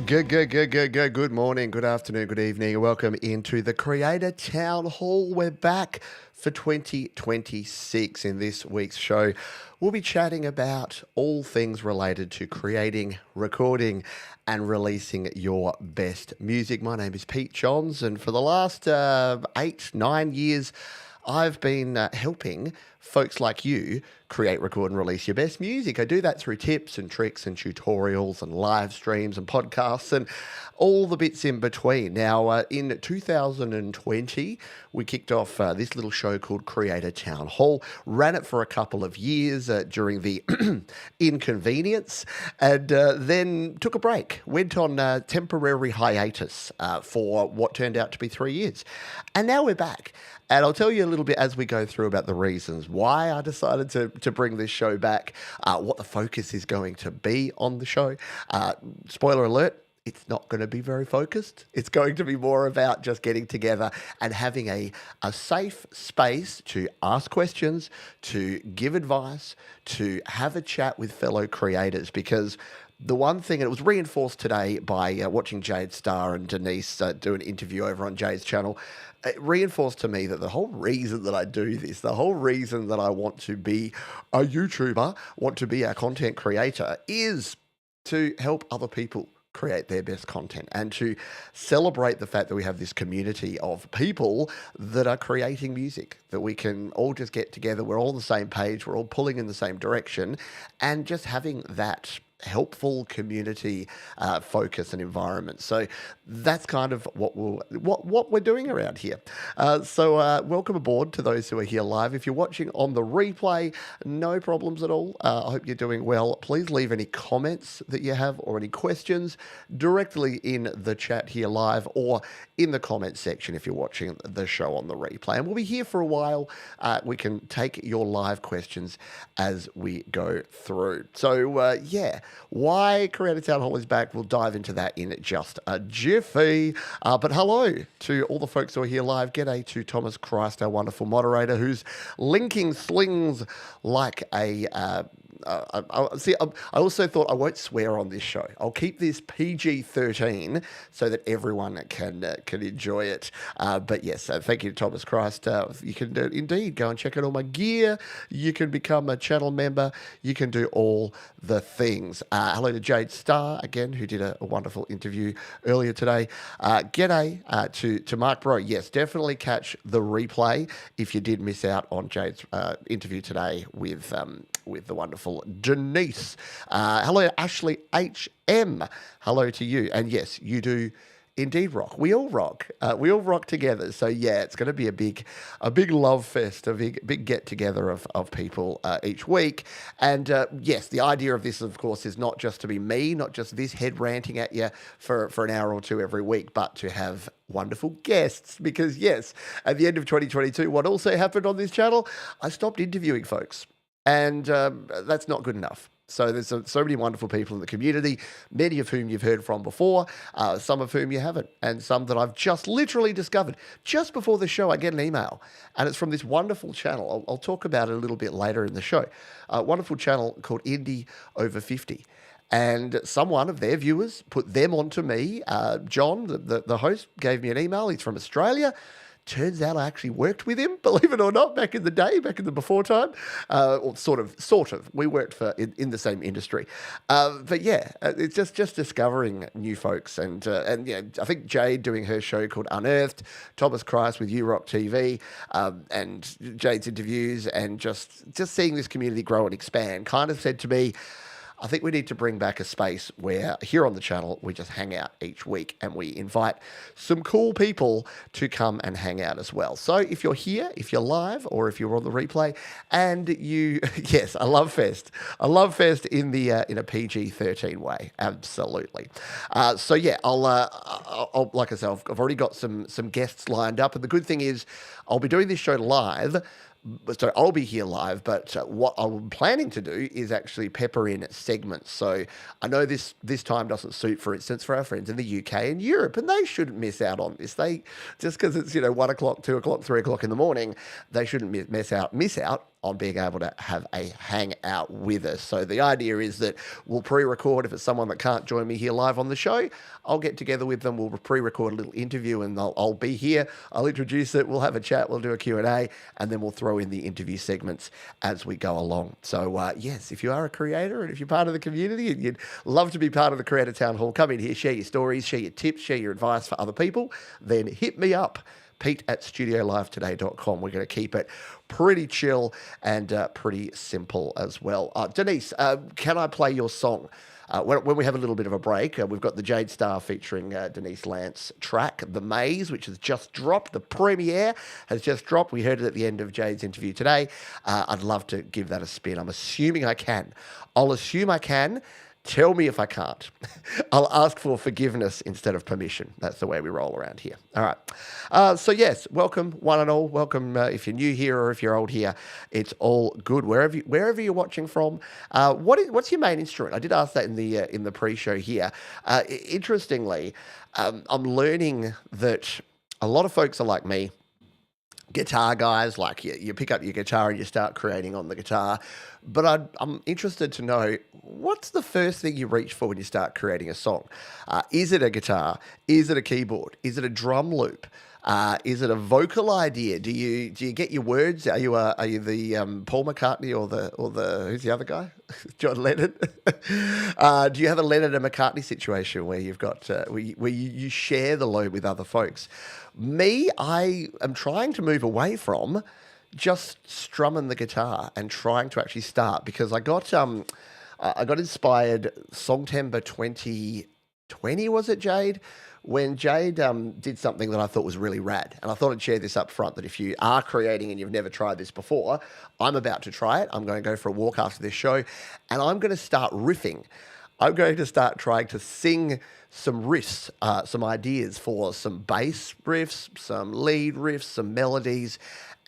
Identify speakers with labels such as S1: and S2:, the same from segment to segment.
S1: Good morning, good afternoon, good evening, and welcome into the Creator Town Hall. We're back for 2026. In this week's show, we'll be chatting about all things related to creating, recording, and releasing your best music. My name is Pete Johns, and for the last 8-9 years, I've been helping folks like you create, record, and release your best music. I do that through tips and tricks and tutorials and live streams and podcasts and all the bits in between. Now, in 2020, we kicked off this little show called Creator Town Hall, ran it for a couple of years during the inconvenience, and then took a break, went on temporary hiatus for what turned out to be 3 years. And now we're back. And I'll tell you a little bit as we go through about the reasons why I decided to bring this show back, what the focus is going to be on the show. Spoiler alert, it's not going to be very focused. It's going to be more about just getting together and having a safe space to ask questions, to give advice, to have a chat with fellow creators, because the one thing, and it was reinforced today by watching Jade Starr and Denise do an interview over on Jade's channel, it reinforced to me that the whole reason that I do this, the whole reason that I want to be a YouTuber, want to be a content creator, is to help other people create their best content and to celebrate the fact that we have this community of people that are creating music, that we can all just get together, we're all on the same page, we're all pulling in the same direction, and just having that helpful community focus and environment. So that's kind of what we're doing around here. So welcome aboard to those who are here live. If you're watching on the replay, no problems at all. I hope you're doing well. Please leave any comments that you have or any questions directly in the chat here live or in the comments section if you're watching the show on the replay. And we'll be here for a while. We can take your live questions as we go through. So yeah, why Creator Town Hall is back, we'll dive into that in just a jiffy. But hello to all the folks who are here live. G'day to Thomas Christ, our wonderful moderator, who's linking slings like a... I also thought I won't swear on this show. I'll keep this PG-13 so that everyone can enjoy it. But yes, thank you to Thomas Christ. You can indeed go and check out all my gear. You can become a channel member. You can do all the things. Hello to Jade Starr, again, who did a wonderful interview earlier today. G'day to Mark Bro. Yes, definitely catch the replay if you did miss out on Jade's interview today with the wonderful Denise. Hello, Ashley HM. Hello to you. And yes, you do indeed rock. We all rock. We all rock together. So yeah, it's going to be a big love fest, a big get together of people each week. And yes, the idea of this, of course, is not just to be me, not just this head ranting at you for an hour or two every week, but to have wonderful guests. Because yes, at the end of 2022, what also happened on this channel, I stopped interviewing folks. And that's not good enough. So there's so many wonderful people in the community, many of whom you've heard from before, some of whom you haven't, and some that I've just literally discovered. Just before the show, I get an email, and it's from this wonderful channel. I'll talk about it a little bit later in the show. A wonderful channel called Indie Over 50. And someone of their viewers put them onto me. John, the host, gave me an email. He's from Australia. Turns out I actually worked with him, believe it or not, back in the day, back in the before time, or sort of. We worked in the same industry, but yeah, it's just discovering new folks, and yeah, I think Jade doing her show called Unearthed, Thomas Christ with URock TV, and Jade's interviews, and just seeing this community grow and expand, kind of said to me, I think we need to bring back a space where here on the channel, we just hang out each week and we invite some cool people to come and hang out as well. So if you're here, if you're live, or if you're on the replay and you, yes, a love fest in a PG-13 way. Absolutely. So yeah, I'll like I said, I've already got some guests lined up. And the good thing is I'll be doing this show live. So I'll be here live, but what I'm planning to do is actually pepper in segments. So I know this time doesn't suit, for instance, for our friends in the UK and Europe, and they shouldn't miss out on this. They just because it's 1 o'clock, 2 o'clock, 3 o'clock in the morning, they shouldn't miss out on being able to have a hangout with us. So the idea is that we'll pre-record. If it's someone that can't join me here live on the show, I'll get together with them. We'll pre-record a little interview, and I'll be here. I'll introduce it. We'll have a chat. We'll do a Q&A, and then we'll throw in the interview segments as we go along. So yes, if you are a creator and if you're part of the community and you'd love to be part of the Creator Town Hall, come in here, share your stories, share your tips, share your advice for other people, then hit me up. Pete@studiolivetoday.com. We're going to keep it pretty chill and pretty simple as well. Denise, can I play your song? When we have a little bit of a break, we've got the Jade Star featuring Denise Lance track, The Maze, which has just dropped. The premiere has just dropped. We heard it at the end of Jade's interview today. I'd love to give that a spin. I'm assuming I can. I'll assume I can. Tell me if I can't. I'll ask for forgiveness instead of permission. That's the way we roll around here. All right. So yes, welcome one and all. Welcome if you're new here or if you're old here. It's all good wherever you're watching from. What's your main instrument? I did ask that in the pre-show here. Interestingly, I'm learning that a lot of folks are like me. Guitar guys, like you pick up your guitar and you start creating on the guitar. But I'm interested to know, what's the first thing you reach for when you start creating a song? Is it a guitar? Is it a keyboard? Is it a drum loop? Is it a vocal idea? Do you get your words? Are you the Paul McCartney or the who's the other guy? John Lennon. Do you have a Lennon and McCartney situation where you've got where you share the load with other folks? Me, I am trying to move away from just strumming the guitar and trying to actually start, because I got inspired Songtember 2020, was it, Jade? When Jade did something that I thought was really rad. And I thought I'd share this up front, that if you are creating and you've never tried this before, I'm about to try it. I'm going to go for a walk after this show, and I'm going to start riffing. I'm going to start trying to sing some riffs, some ideas for some bass riffs, some lead riffs, some melodies,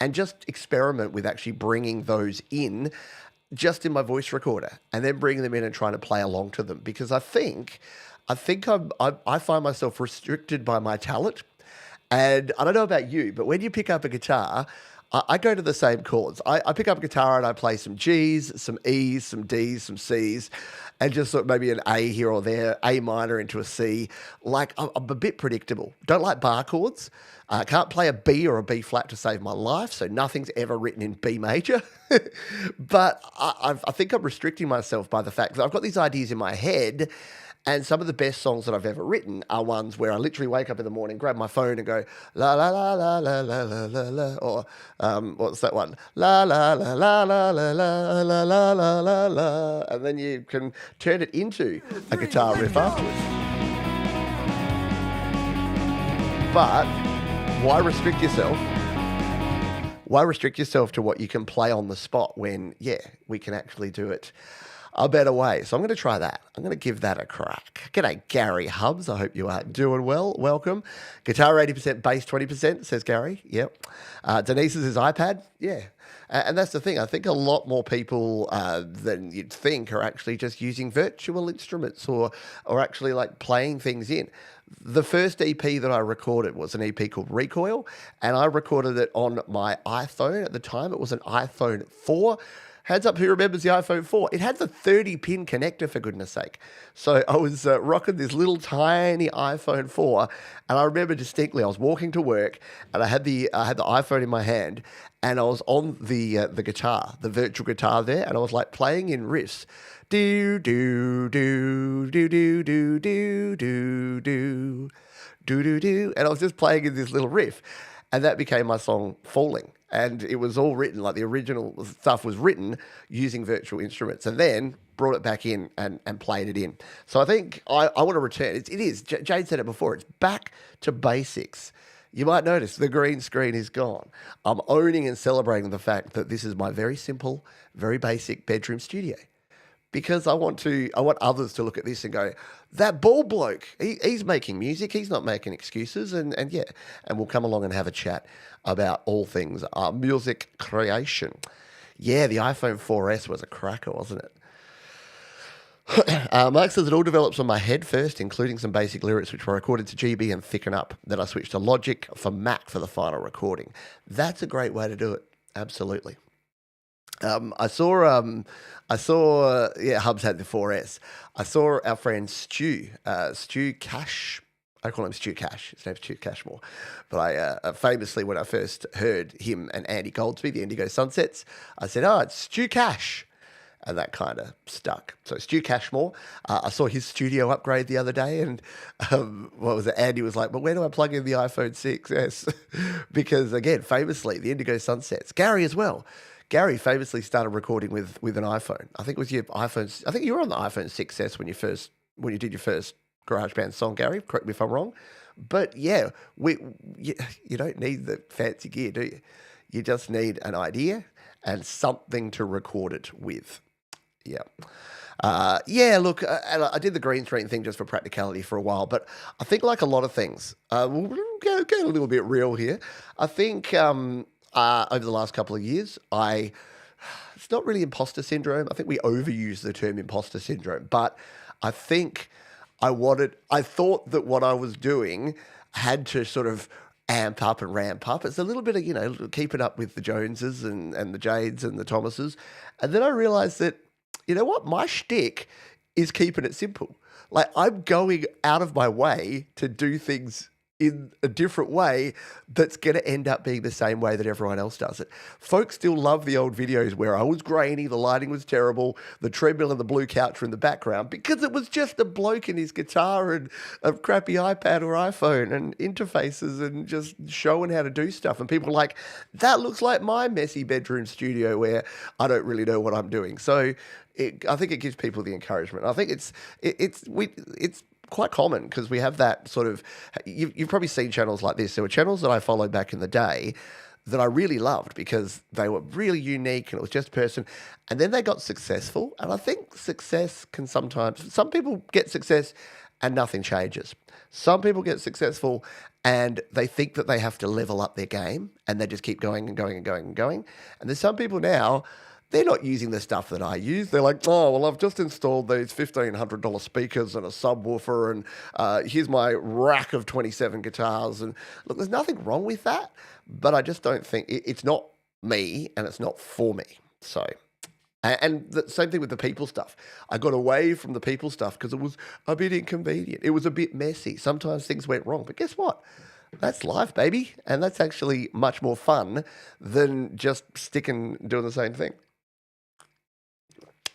S1: and just experiment with actually bringing those in just in my voice recorder, and then bringing them in and trying to play along to them. Because I think I find myself restricted by my talent. And I don't know about you, but when you pick up a guitar, I go to the same chords. I pick up a guitar and I play some G's, some E's, some D's, some C's, and just sort of maybe an A here or there, A minor into a C. Like, I'm a bit predictable. Don't like bar chords. I can't play a B or a B flat to save my life, so nothing's ever written in B major. But I think I'm restricting myself by the fact that I've got these ideas in my head. And some of the best songs that I've ever written are ones where I literally wake up in the morning, grab my phone and go, la, la, la, la, la, la, la, la, la, or what's that one? La, la, la, la, la, la, la, la, la, la, la, la. And then you can turn it into a guitar riff afterwards. But why restrict yourself? Why restrict yourself to what you can play on the spot when, yeah, we can actually do it a better way? So I'm going to try that. I'm going to give that a crack. G'day, Gary Hubbs. I hope you are doing well. Welcome. Guitar 80%, bass 20%, says Gary. Yep. Denise's is iPad. Yeah. And that's the thing. I think a lot more people than you'd think are actually just using virtual instruments or actually like playing things in. The first EP that I recorded was an EP called Recoil, and I recorded it on my iPhone. At the time, it was an iPhone 4. Hands up, who remembers the iPhone 4? It had the 30-pin connector, for goodness sake. So I was rocking this little tiny iPhone 4, and I remember distinctly I was walking to work, and I had the iPhone in my hand, and I was on the guitar, the virtual guitar there, and I was like playing in riffs. Do do do do do do do do do do do do, and I was just playing in this little riff, and that became my song Falling. And it was all written, like the original stuff was written using virtual instruments, and then brought it back in and played it in. So I think I want to return. It is. Jade said it before. It's back to basics. You might notice the green screen is gone. I'm owning and celebrating the fact that this is my very simple, very basic bedroom studio. Because I want others to look at this and go, that bald bloke, he's making music, he's not making excuses, and we'll come along and have a chat about all things music creation. Yeah, the iPhone 4S was a cracker, wasn't it? Mark says it all develops on my head first, including some basic lyrics which were recorded to GB and thicken up. Then I switched to Logic for Mac for the final recording. That's a great way to do it, absolutely. Yeah, Hubs had the 4S. I saw our friend Stu Cash. I call him Stu Cash. His name's Stu Cashmore. But famously, when I first heard him and Andy Goldsby, the Indigo Sunsets, I said, "Oh, it's Stu Cash." And that kind of stuck. So Stu Cashmore, I saw his studio upgrade the other day, and what was it? Andy was like, "But where do I plug in the iPhone 6s?" Because again, famously, the Indigo Sunsets. Gary as well. Gary famously started recording with an iPhone. I think it was your iPhone. I think you were on the iPhone 6s when you did your first GarageBand song, Gary. Correct me if I'm wrong. But yeah, you don't need the fancy gear, do you? You just need an idea and something to record it with. Yeah. Yeah, look, and I did the green screen thing just for practicality for a while, but I think like a lot of things, we'll get a little bit real here. I think over the last couple of years, it's not really imposter syndrome. I think we overuse the term imposter syndrome, but I think I thought that what I was doing had to sort of amp up and ramp up. It's a little bit of, keeping up with the Joneses and the Jades and the Thomases. And then I realized that, you know what? My shtick is keeping it simple. Like, I'm going out of my way to do things in a different way that's going to end up being the same way that everyone else does it. Folks still love the old videos where I was grainy, the lighting was terrible, the treadmill and the blue couch were in the background because it was just a bloke and his guitar and a crappy iPad or iPhone and interfaces and just showing how to do stuff. And people are like, that looks like my messy bedroom studio where I don't really know what I'm doing. So I think it gives people the encouragement. I think it's quite common because we have that sort of, you've probably seen channels like this. There were channels that I followed back in the day that I really loved because they were really unique and it was just a person. And then they got successful. And I think success can sometimes, some people get success and nothing changes. Some people get successful and they think that they have to level up their game and they just keep going and going and going and going. And there's some people now, they're not using the stuff that I use. They're like, oh, well, I've just installed these $1,500 speakers and a subwoofer, and here's my rack of 27 guitars. And look, there's nothing wrong with that, but I just don't think it's not me and it's not for me. So, and the same thing with the people stuff. I got away from the people stuff because it was a bit inconvenient. It was a bit messy. Sometimes things went wrong, but guess what? That's life, baby. And that's actually much more fun than just doing the same thing.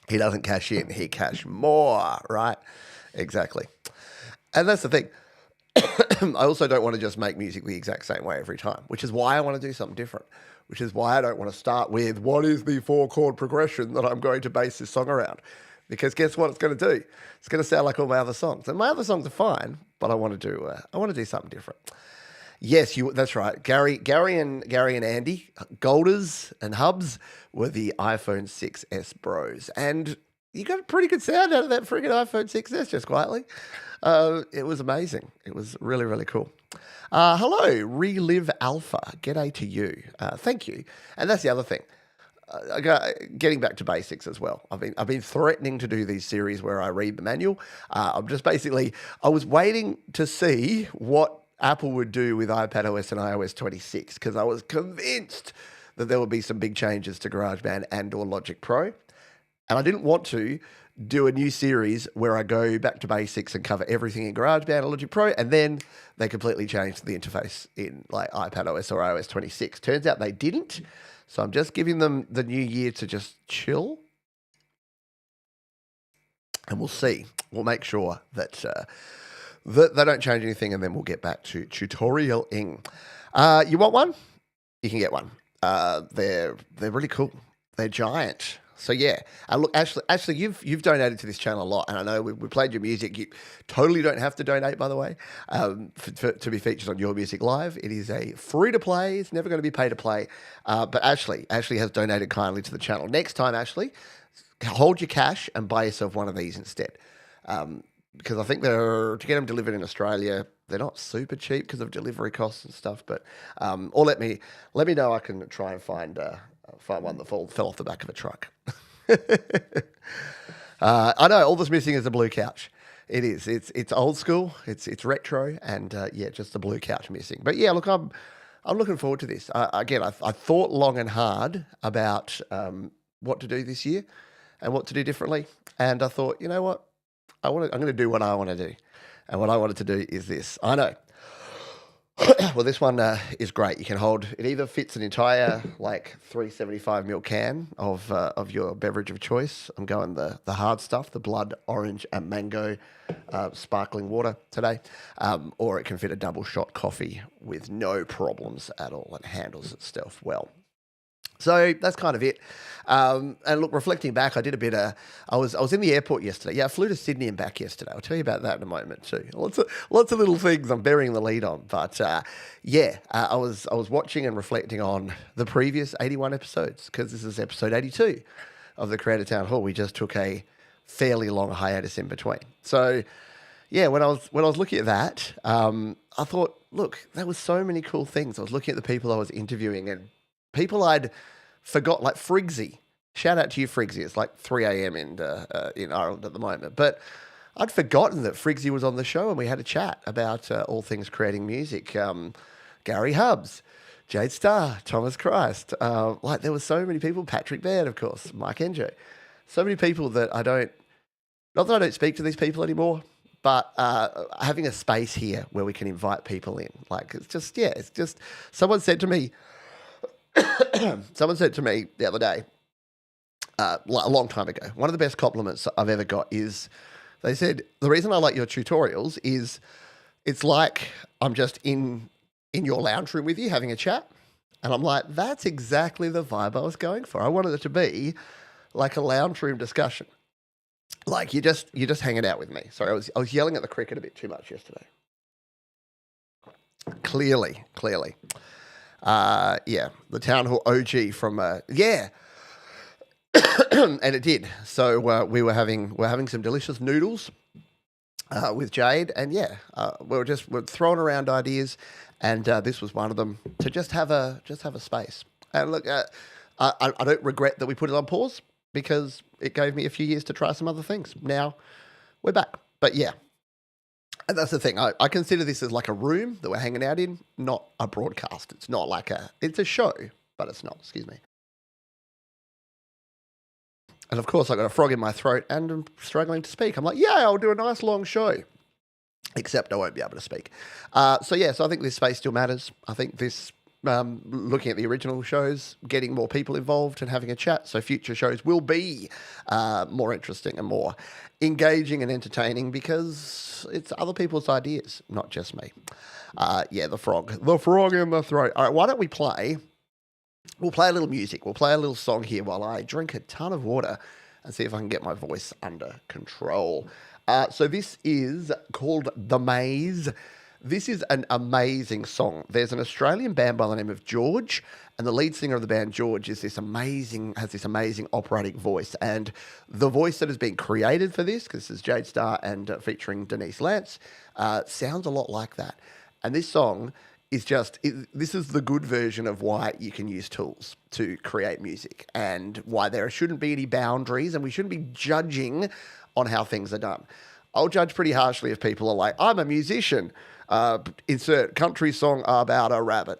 S1: He doesn't cash in, he cash more, right? Exactly. And that's the thing. I also don't want to just make music the exact same way every time, which is why I want to do something different, which is why I don't want to start with what is the 4-chord progression that I'm going to base this song around. Because guess what it's going to do? It's going to sound like all my other songs. And my other songs are fine, but I want to do something different. Yes, that's right. Gary and Andy, Golders and Hubs were the iPhone 6s bros. And you got a pretty good sound out of that friggin' iPhone 6s, just quietly. It was amazing. It was really, really cool. Hello, Relive Alpha. G'day to you. Thank you. And that's the other thing. Getting back to basics as well. I've been threatening to do these series where I read the manual. I was waiting to see what Apple would do with iPadOS and iOS 26 because I was convinced that there would be some big changes to GarageBand and or Logic Pro. And I didn't want to do a new series where I go back to basics and cover everything in GarageBand and Logic Pro, and then they completely changed the interface in like iPadOS or iOS 26. Turns out they didn't. So I'm just giving them the new year to just chill. And we'll see. We'll make sure that they don't change anything, and then we'll get back to tutorial-ing. You want one? You can get one. They're really cool. They're giant. So yeah, look, Ashley, you've donated to this channel a lot, and I know we played your music. You totally don't have to donate, by the way, to be featured on Your Music Live. It is a free to play. It's never going to be pay to play. But Ashley has donated kindly to the channel. Next time, Ashley, hold your cash and buy yourself one of these instead. Because I think to get them delivered in Australia, they're not super cheap because of delivery costs and stuff. But or let me know. I can try and find one that fell off the back of a truck. I know all that's missing is a blue couch. It is. It's old school. It's retro, and just the blue couch missing. But yeah, look, I'm looking forward to this. Again, I thought long and hard about what to do this year and what to do differently. And I thought, you know what? I'm going to do what I want to do. And what I wanted to do is this. I know. Well, this one is great. You can hold, it either fits an entire like 375 ml can of your beverage of choice. I'm going the hard stuff, the blood, orange and mango sparkling water today. Or it can fit a double shot coffee with no problems at all. It handles itself well. So that's kind of it. And look, reflecting back, I did a bit of. I was in the airport yesterday. Yeah, I flew to Sydney and back yesterday. I'll tell you about that in a moment too. Lots of little things I'm burying the lead on. But I was watching and reflecting on the previous 81 episodes because this is episode 82 of the Creator Town Hall. We just took a fairly long hiatus in between. So yeah, when I was looking at that, I thought, look, there was so many cool things. I was looking at the people I was interviewing and people I'd forgot, like Frigsy. Shout out to you, Frigsy. It's like 3 a.m. in Ireland at the moment. But I'd forgotten that Frigsy was on the show and we had a chat about all things creating music. Gary Hubbs, Jade Starr, Thomas Christ. There were so many people. Patrick Baird, of course, Mike Enjo. So many people that not that I don't speak to these people anymore, but having a space here where we can invite people in. Like, it's just, someone said to me the other day, a long time ago, one of the best compliments I've ever got is they said, the reason I like your tutorials is it's like I'm just in your lounge room with you having a chat. And I'm like, that's exactly the vibe I was going for. I wanted it to be like a lounge room discussion. Like you're just hanging out with me. Sorry, I was yelling at the cricket a bit too much yesterday. Clearly. The Town Hall OG from and it did. So we're having some delicious noodles with Jade, and we're throwing around ideas, and this was one of them to just have a space. And look, I don't regret that we put it on pause because it gave me a few years to try some other things. Now we're back, but yeah. And that's the thing. I consider this as like a room that we're hanging out in, not a broadcast. It's not like it's a show, but it's not. Excuse me. And of course, I got a frog in my throat and I'm struggling to speak. I'm like, yeah, I'll do a nice long show. Except I won't be able to speak. So I think this space still matters. I think this, looking at the original shows, getting more people involved and having a chat. So future shows will be more interesting and more engaging and entertaining because it's other people's ideas, not just me. The frog in the throat. All right, why don't we play? We'll play a little music. We'll play a little song here while I drink a ton of water and see if I can get my voice under control. So this is called The Maze. This is an amazing song. There's an Australian band by the name of George, and the lead singer of the band, George, has this amazing operatic voice. And the voice that has been created for this, because this is Jade Starr and featuring Denise Lance, sounds a lot like that. And this song is this is the good version of why you can use tools to create music and why there shouldn't be any boundaries and we shouldn't be judging on how things are done. I'll judge pretty harshly if people are like, I'm a musician, insert country song about a rabbit.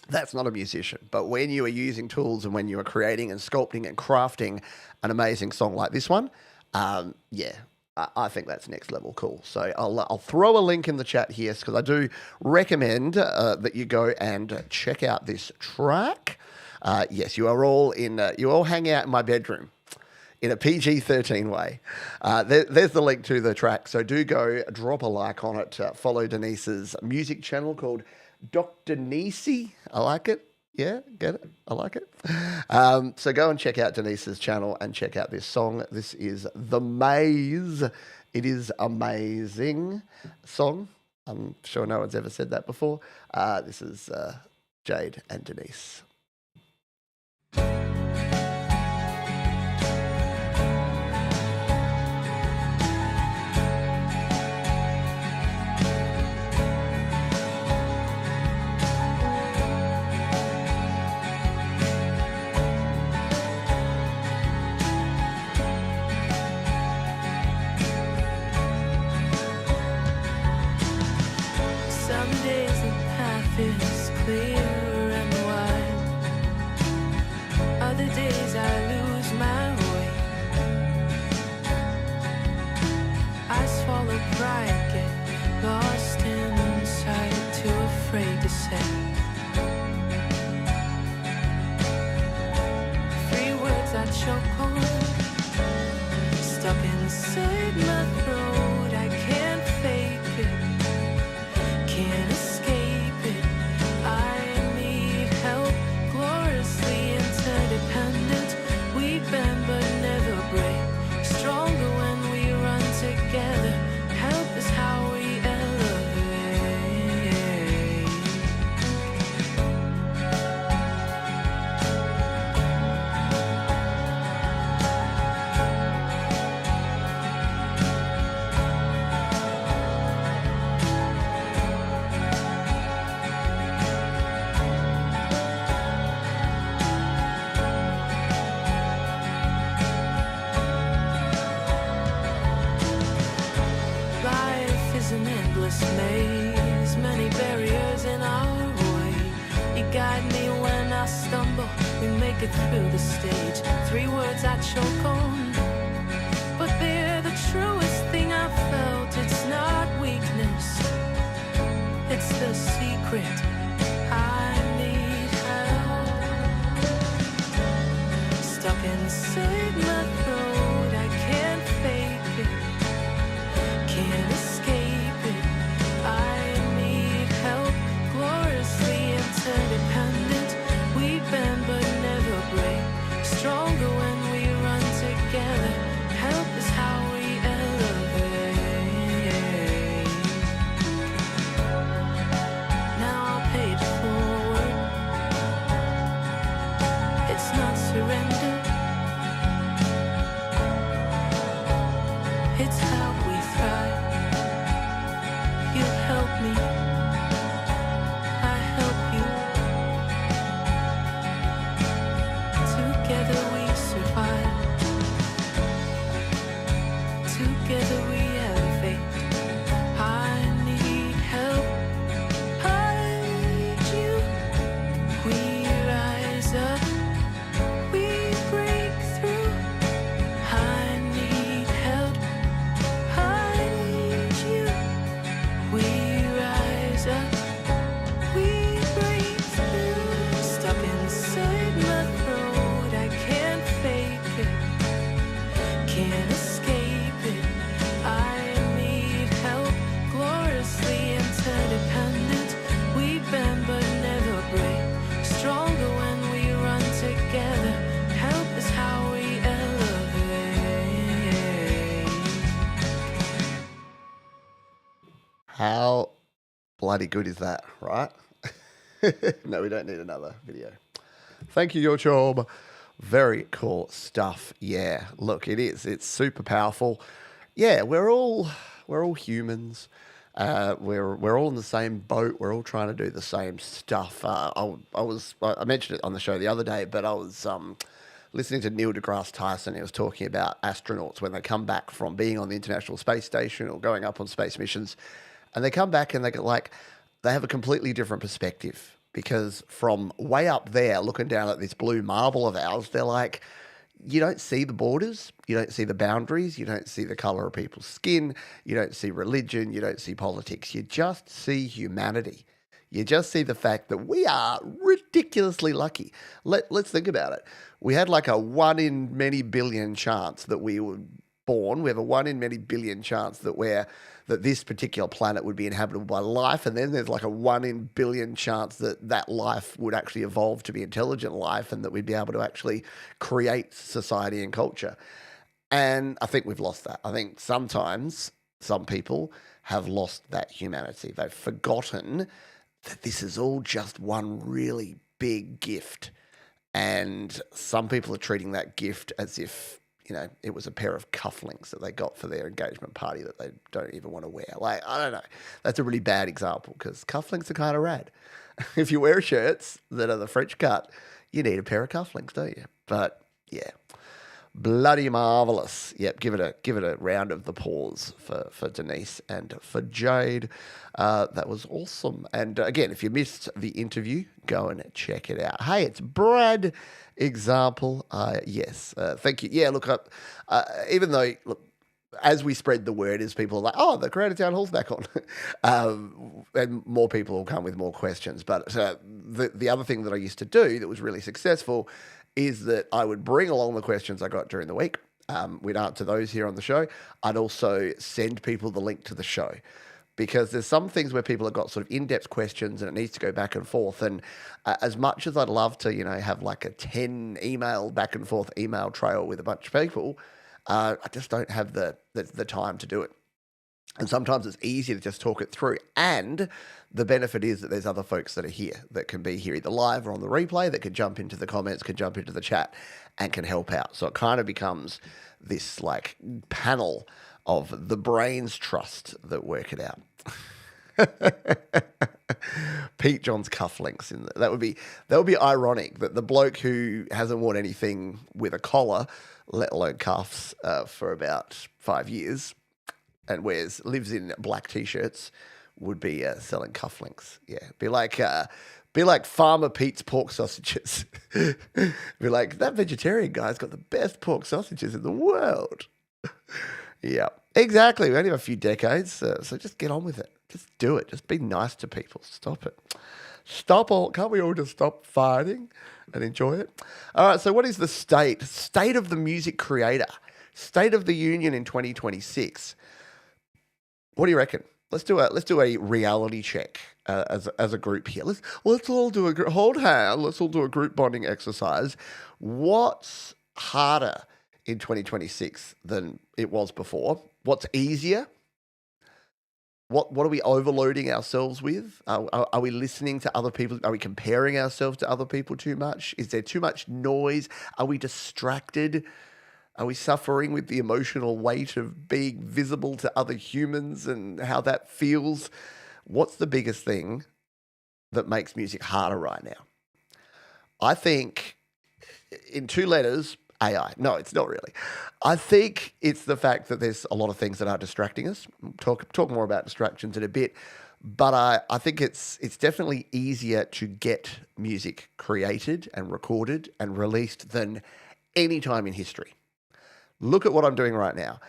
S1: That's not a musician. But when you are using tools and when you are creating and sculpting and crafting an amazing song like this one, I think that's next level cool. So I'll throw a link in the chat here because I do recommend that you go and check out this track. Yes, you all hang out in my bedroom in a PG-13 way. There's the link to the track. So do go drop a like on it. Follow Denise's music channel called Dr. Nisi. I like it. Yeah, get it? I like it. So go and check out Denise's channel and check out this song. This is The Maze. It is amazing song. I'm sure no one's ever said that before. This is Jade and Denise.
S2: Some days the path is clear and wide. say. 3 words I choke on, stuck inside my throat. I can't fake it, can't escape it. I need help, gloriously interdependent. We bend but never break, stronger when we run together. Help is how we elevate. Life is an endless maze, many barriers in our way. You guide me when I stumble, we make it through the stage. 3 words I choke on, but they're the truest thing I've felt. It's not weakness, it's the secret. I need help, stuck inside my throat. I can't fake it, can't escape it. I need help, gloriously interdependent. We bend but never break, stronger when we run together. Help is how we elevate. Now I'll pay it forward, it's not surrender, it's how we thrive. You help me, I help you. Together we survive, together we elevate. I need help, I need you. We rise up, we break through. I need help, I need you. We rise up, we break through. Stuck inside my throat, I can't fake it, can't escape it. I need help, gloriously interdependent. We bend but never break, stronger when we run together. Help is how we elevate.
S1: How bloody good is that, right? No, we don't need another video. Thank you, YouTube. Very cool stuff. Yeah, look, it is. It's super powerful. Yeah, we're all humans. We're all in the same boat. We're all trying to do the same stuff. I mentioned it on the show the other day, but I was listening to Neil deGrasse Tyson. He was talking about astronauts when they come back from being on the International Space Station or going up on space missions, and they come back and they have a completely different perspective, because from way up there looking down at this blue marble of ours, they're like, you don't see the borders, you don't see the boundaries, you don't see the color of people's skin, you don't see religion, you don't see politics, you just see humanity. You just see the fact that we are ridiculously lucky. Let's think about it. We had like a 1 in many billion chance that we were born. We have a 1 in many billion chance that this particular planet would be inhabitable by life, and then there's like a 1 in billion chance that life would actually evolve to be intelligent life, and that we'd be able to actually create society and culture. And I think we've lost that. I think sometimes some people have lost that humanity. They've forgotten that this is all just one really big gift, and some people are treating that gift as if, it was a pair of cufflinks that they got for their engagement party that they don't even want to wear. Like, I don't know. That's a really bad example, because cufflinks are kind of rad. If you wear shirts that are the French cut, you need a pair of cufflinks, don't you? But yeah, bloody marvelous. Yep, give it a round of applause for Denise and for Jade. That was awesome. And again, if you missed the interview, go and check it out. Hey, it's Brad Example. Yes, thank you. Yeah, look, even though as we spread the word, is people are like, oh, the Creator Town Hall's back on. And more people will come with more questions. But the other thing that I used to do that was really successful is that I would bring along the questions I got during the week. We'd answer those here on the show. I'd also send people the link to the show, because there's some things where people have got sort of in-depth questions and it needs to go back and forth. And as much as I'd love to, have like a 10 email back and forth email trail with a bunch of people, I just don't have the time to do it. And sometimes it's easier to just talk it through. And the benefit is that there's other folks that are here that can be here either live or on the replay, that can jump into the comments, can jump into the chat and can help out. So it kind of becomes this like panel of the brains trust that work it out. Pete John's cufflinks in that would be ironic that the bloke who hasn't worn anything with a collar, let alone cuffs, for about 5 years, and lives in black t-shirts, would be selling cufflinks. Yeah, be like Farmer Pete's pork sausages. Be like, that vegetarian guy's got the best pork sausages in the world. Yeah, exactly. We only have a few decades, so just get on with it. Just do it. Just be nice to people. Stop it. Can't we all just stop fighting and enjoy it? All right, so what is the state of the music creator? State of the Union in 2026. What do you reckon? Let's do a reality check as a group here. Let's all do hold hand. Let's all do a group bonding exercise. What's harder in 2026 than it was before? What's easier? What are we overloading ourselves with? Are we listening to other people? Are we comparing ourselves to other people too much? Is there too much noise? Are we distracted? Are we suffering with the emotional weight of being visible to other humans and how that feels? What's the biggest thing that makes music harder right now? I think, in 2 letters, AI. No, it's not really. I think it's the fact that there's a lot of things that are distracting us. Talk more about distractions in a bit. But I think it's definitely easier to get music created and recorded and released than any time in history. Look at what I'm doing right now.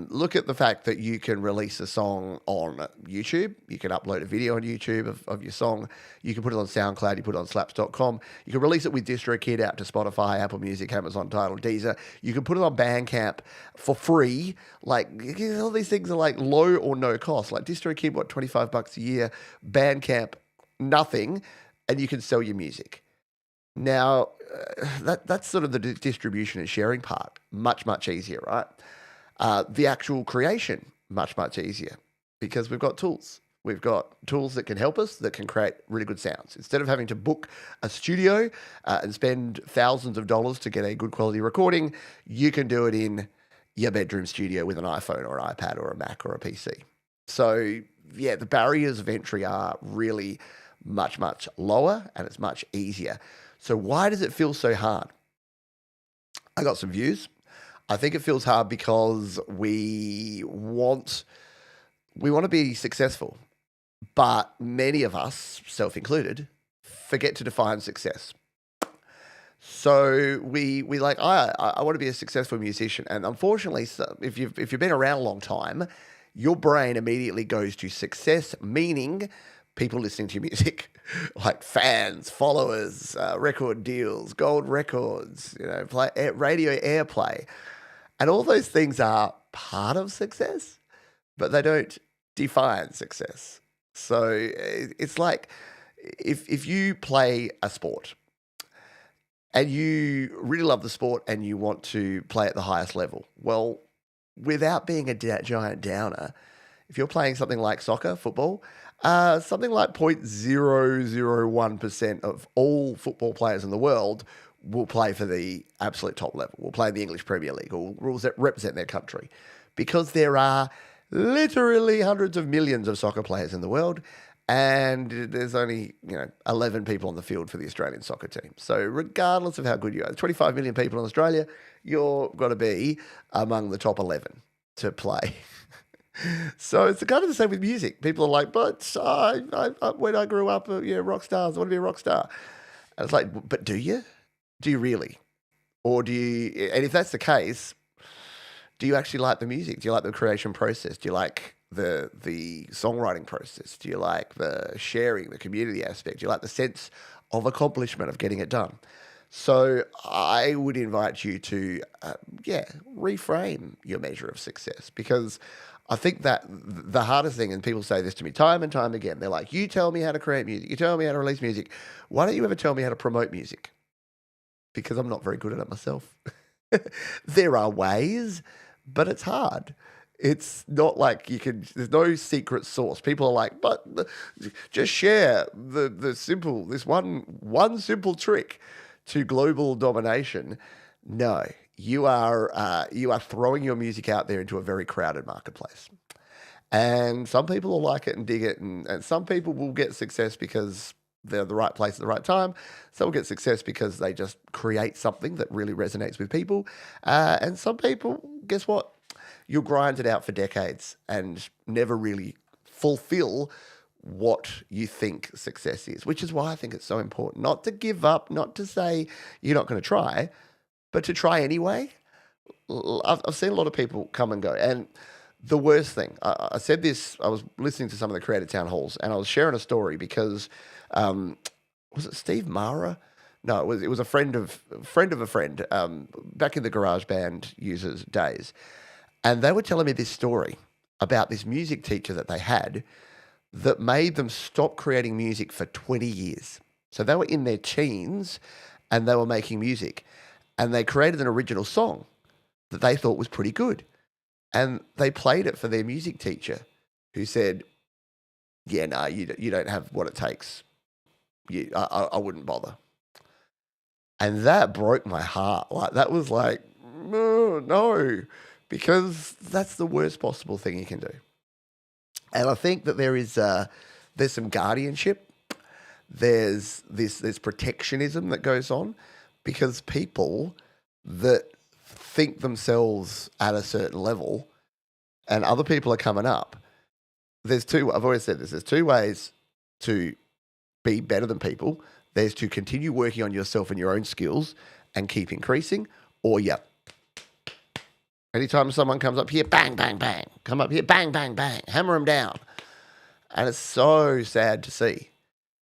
S1: Look at the fact that you can release a song on YouTube. You can upload a video on YouTube of your song. You can put it on SoundCloud. You put it on slaps.com. You can release it with DistroKid out to Spotify, Apple Music, Amazon, Tidal, Deezer. You can put it on Bandcamp for free. Like, all these things are like low or no cost. Like DistroKid, what, $25 a year? Bandcamp, nothing. And you can sell your music. Now, that's sort of the distribution and sharing part. Much, much easier, right? The actual creation, much, much easier, because we've got tools. We've got tools that can help us, that can create really good sounds. Instead of having to book a studio and spend thousands of dollars to get a good quality recording, you can do it in your bedroom studio with an iPhone or an iPad or a Mac or a PC. So, yeah, the barriers of entry are really much, much lower, and it's much easier. So why does it feel so hard? I got some views. I think it feels hard because we want to be successful, but many of us, self-included, forget to define success. So we like, I want to be a successful musician, and unfortunately, if you've been around a long time, your brain immediately goes to success, meaning people listening to your music, like fans, followers, record deals, gold records, radio airplay. And all those things are part of success, but they don't define success. So it's like if you play a sport and you really love the sport and you want to play at the highest level, well, without being a giant downer, if you're playing something like soccer, football, something like 0.001% of all football players in the world will play for the absolute top level, will play in the English Premier League, or rules that represent their country. Because there are literally hundreds of millions of soccer players in the world, and there's only 11 people on the field for the Australian soccer team. So regardless of how good you are, 25 million people in Australia, you're got to be among the top 11 to play. So it's kind of the same with music. People are like, but when I grew up, rock stars, I want to be a rock star. And it's like, but do you? Do you really? Or do you, and if that's the case, Do you actually like the music? Do you like the creation process? Do you like the songwriting process? Do you like the sharing, the community aspect? Do you like the sense of accomplishment of getting it done? So I would invite you to, reframe your measure of success, because I think that the hardest thing, and people say this to me time and time again, they're like, you tell me how to create music, you tell me how to release music. Why don't you ever tell me how to promote music? Because I'm not very good at it myself. There are ways, but it's hard. It's not like there's no secret sauce. People are like, just share this one simple trick to global domination. No, you are throwing your music out there into a very crowded marketplace. And some people will like it and dig it, and some people will get success because they're the right place at the right time. Some will get success because they just create something that really resonates with people. And some people, guess what? You'll grind it out for decades and never really fulfill what you think success is, which is why I think it's so important not to give up, not to say you're not going to try, but to try anyway. I've seen a lot of people come and go. And the worst thing, I said this, I was listening to some of the Creator Town Halls, and I was sharing a story because, was it Steve Mara? No, it was a friend of a friend, back in the GarageBand users days. And they were telling me this story about this music teacher that they had that made them stop creating music for 20 years. So they were in their teens and they were making music, and they created an original song that they thought was pretty good. And they played it for their music teacher, who said, yeah, no, you don't have what it takes. I wouldn't bother. And that broke my heart. Like, that was like, no, because that's the worst possible thing you can do. And I think that there's some guardianship. There's protectionism that goes on, because people that think themselves at a certain level and other people are coming up, I've always said this, there's two ways to be better than people. There's to continue working on yourself and your own skills and keep increasing, or anytime someone comes up here, bang, bang, bang. Come up here, bang, bang, bang. Hammer them down. And it's so sad to see,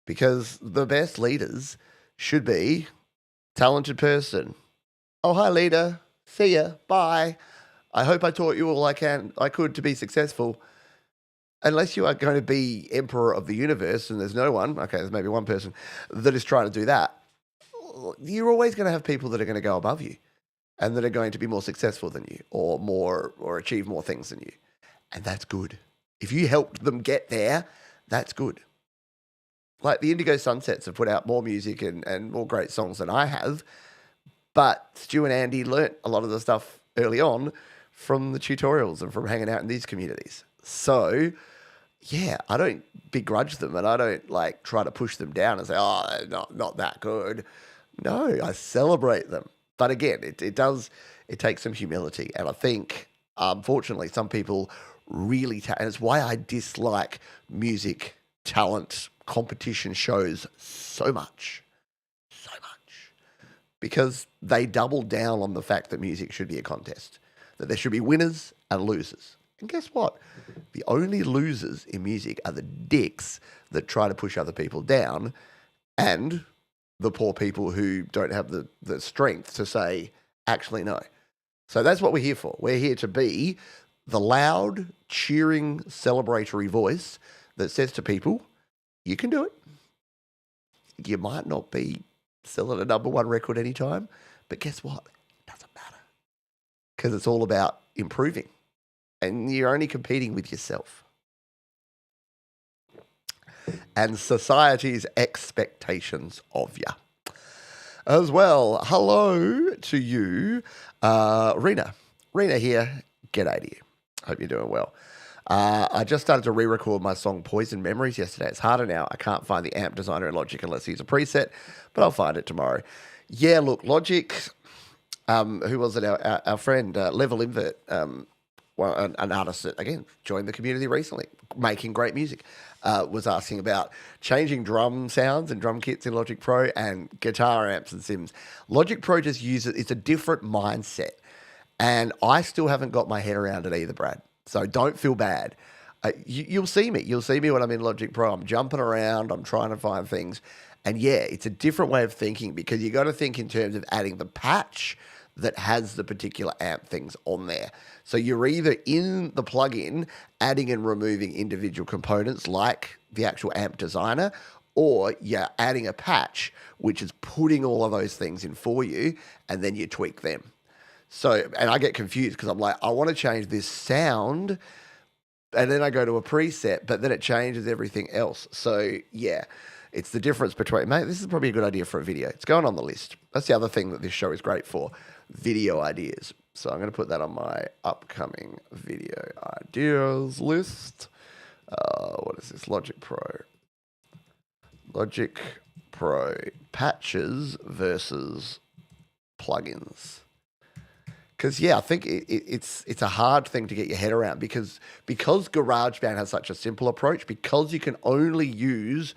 S1: because the best leaders should be talented person. Oh, hi, leader. See ya. Bye. I hope I taught you all I could to be successful. Unless you are going to be emperor of the universe, and there's no one, okay, there's maybe one person that is trying to do that, you're always going to have people that are going to go above you, and that are going to be more successful than you, or achieve more things than you. And that's good. If you helped them get there, that's good. Like the Indigo Sunsets have put out more music and more great songs than I have, but Stu and Andy learnt a lot of the stuff early on from the tutorials and from hanging out in these communities. So, yeah, I don't begrudge them, and I don't like try to push them down and say, oh, they're not that good. No, I celebrate them. But again, it takes some humility. And I think, unfortunately, some people really, and it's why I dislike music talent competition shows so much. Because they double down on the fact that music should be a contest, that there should be winners and losers. And guess what? The only losers in music are the dicks that try to push other people down, and the poor people who don't have the strength to say, actually, no. So that's what we're here for. We're here to be the loud, cheering, celebratory voice that says to people, you can do it. You might not be selling a number one record anytime, but guess what? It doesn't matter. Because it's all about improving. And you're only competing with yourself. And society's expectations of you. As well, hello to you, Rena. Rena here. G'day to you. Hope you're doing well. I just started to re-record my song Poison Memories yesterday. It's harder now. I can't find the amp designer in Logic unless he's a preset, but I'll find it tomorrow. Yeah, look, Logic, who was it? Our friend, Level Invert, an artist that, again, joined the community recently, making great music, was asking about changing drum sounds and drum kits in Logic Pro and guitar amps and Sims. Logic Pro just uses, it's a different mindset. And I still haven't got my head around it either, Brad. So don't feel bad. You'll see me. You'll see me when I'm in Logic Pro. I'm jumping around. I'm trying to find things. And yeah, it's a different way of thinking because you got to think in terms of adding the patch that has the particular amp things on there. So you're either in the plugin adding and removing individual components like the actual amp designer, or you're adding a patch which is putting all of those things in for you, and then you tweak them. So, and I get confused because I'm like, I want to change this sound, and then I go to a preset, but then it changes everything else. So yeah, it's the difference between, mate, this is probably a good idea for a video. It's going on the list. That's the other thing that this show is great for, video ideas. So I'm going to put that on my upcoming video ideas list. What is this? Logic Pro. Logic Pro patches versus plugins. Because yeah, I think it's a hard thing to get your head around because GarageBand has such a simple approach, because you can only use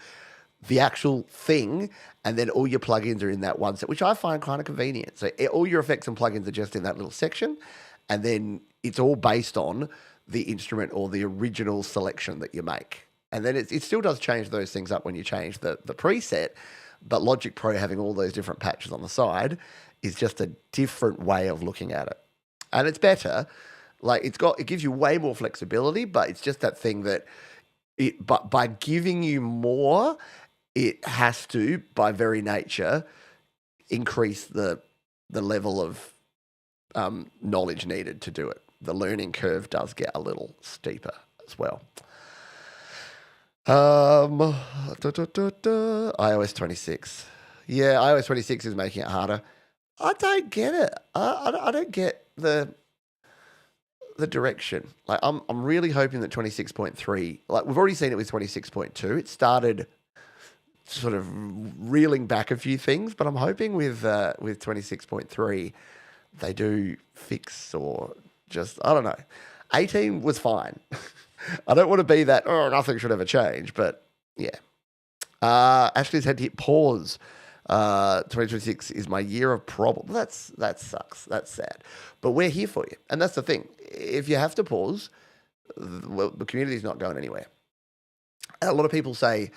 S1: the actual thing and then all your plugins are in that one set, which I find kind of convenient. So all your effects and plugins are just in that little section, and then it's all based on the instrument or the original selection that you make. And then it still does change those things up when you change the preset, but Logic Pro having all those different patches on the side is just a different way of looking at it. And it's better. Like it gives you way more flexibility, but it's just that thing that but by giving you more, it has to, by very nature, increase the level of knowledge needed to do it. The learning curve does get a little steeper as well. iOS 26. Yeah, iOS 26 is making it harder. I don't get it. I don't get the direction. Like I'm really hoping that 26.3, like we've already seen it with 26.2. It started sort of reeling back a few things, but I'm hoping with 26.3 they do fix or just, I don't know. 18 was fine. I don't want to be that, oh, nothing should ever change, but yeah. Ashley's had to hit pause. 2026 is my year of problems. That sucks. That's sad. But we're here for you. And that's the thing. If you have to pause, well, the community's not going anywhere. And a lot of people say,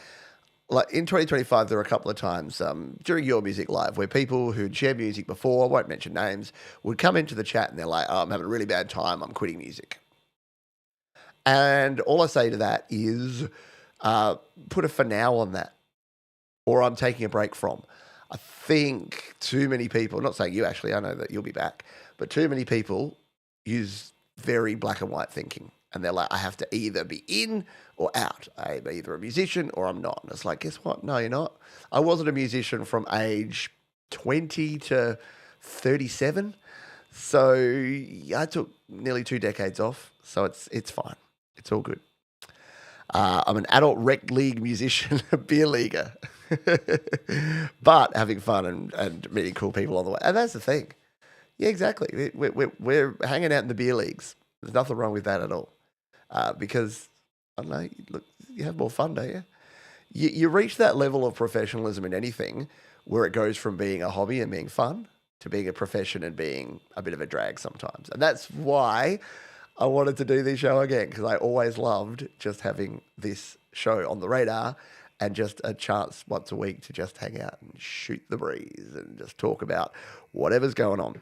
S1: like in 2025, there were a couple of times during Your Music Live where people who'd shared music before, I won't mention names, would come into the chat and they're like, oh, I'm having a really bad time. I'm quitting music. And all I say to that is put a for now on that, or I'm taking a break from. I think too many people, not saying you actually, I know that you'll be back, but too many people use very black and white thinking. And they're like, I have to either be in or out. I'm either a musician or I'm not. And it's like, guess what? No, you're not. I wasn't a musician from age 20 to 37. So I took nearly 2 decades off. So it's fine. It's all good. I'm an adult rec league musician, a beer leaguer, but having fun and meeting cool people on the way. And that's the thing. Yeah, exactly. We're hanging out in the beer leagues. There's nothing wrong with that at all. Because, I don't know, look, you have more fun, don't you? You reach that level of professionalism in anything where it goes from being a hobby and being fun to being a profession and being a bit of a drag sometimes. And that's why I wanted to do this show again, because I always loved just having this show on the radar and just a chance once a week to just hang out and shoot the breeze and just talk about whatever's going on.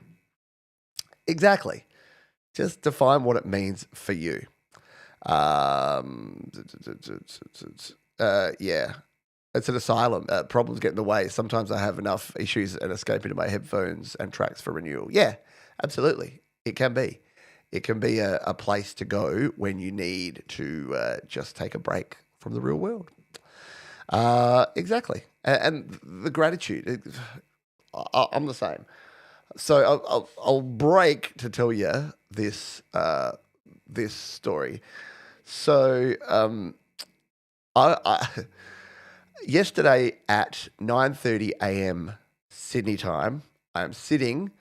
S1: Exactly. Just define what it means for you. Yeah. It's an asylum. Problems get in the way. Sometimes I have enough issues and escape into my headphones and tracks for renewal. Yeah, absolutely. It can be. It can be a place to go when you need to just take a break from the real world. Exactly. And the gratitude. I'm the same. So I'll break to tell you this this story. So I yesterday at 9:30 a.m. Sydney time, I am sitting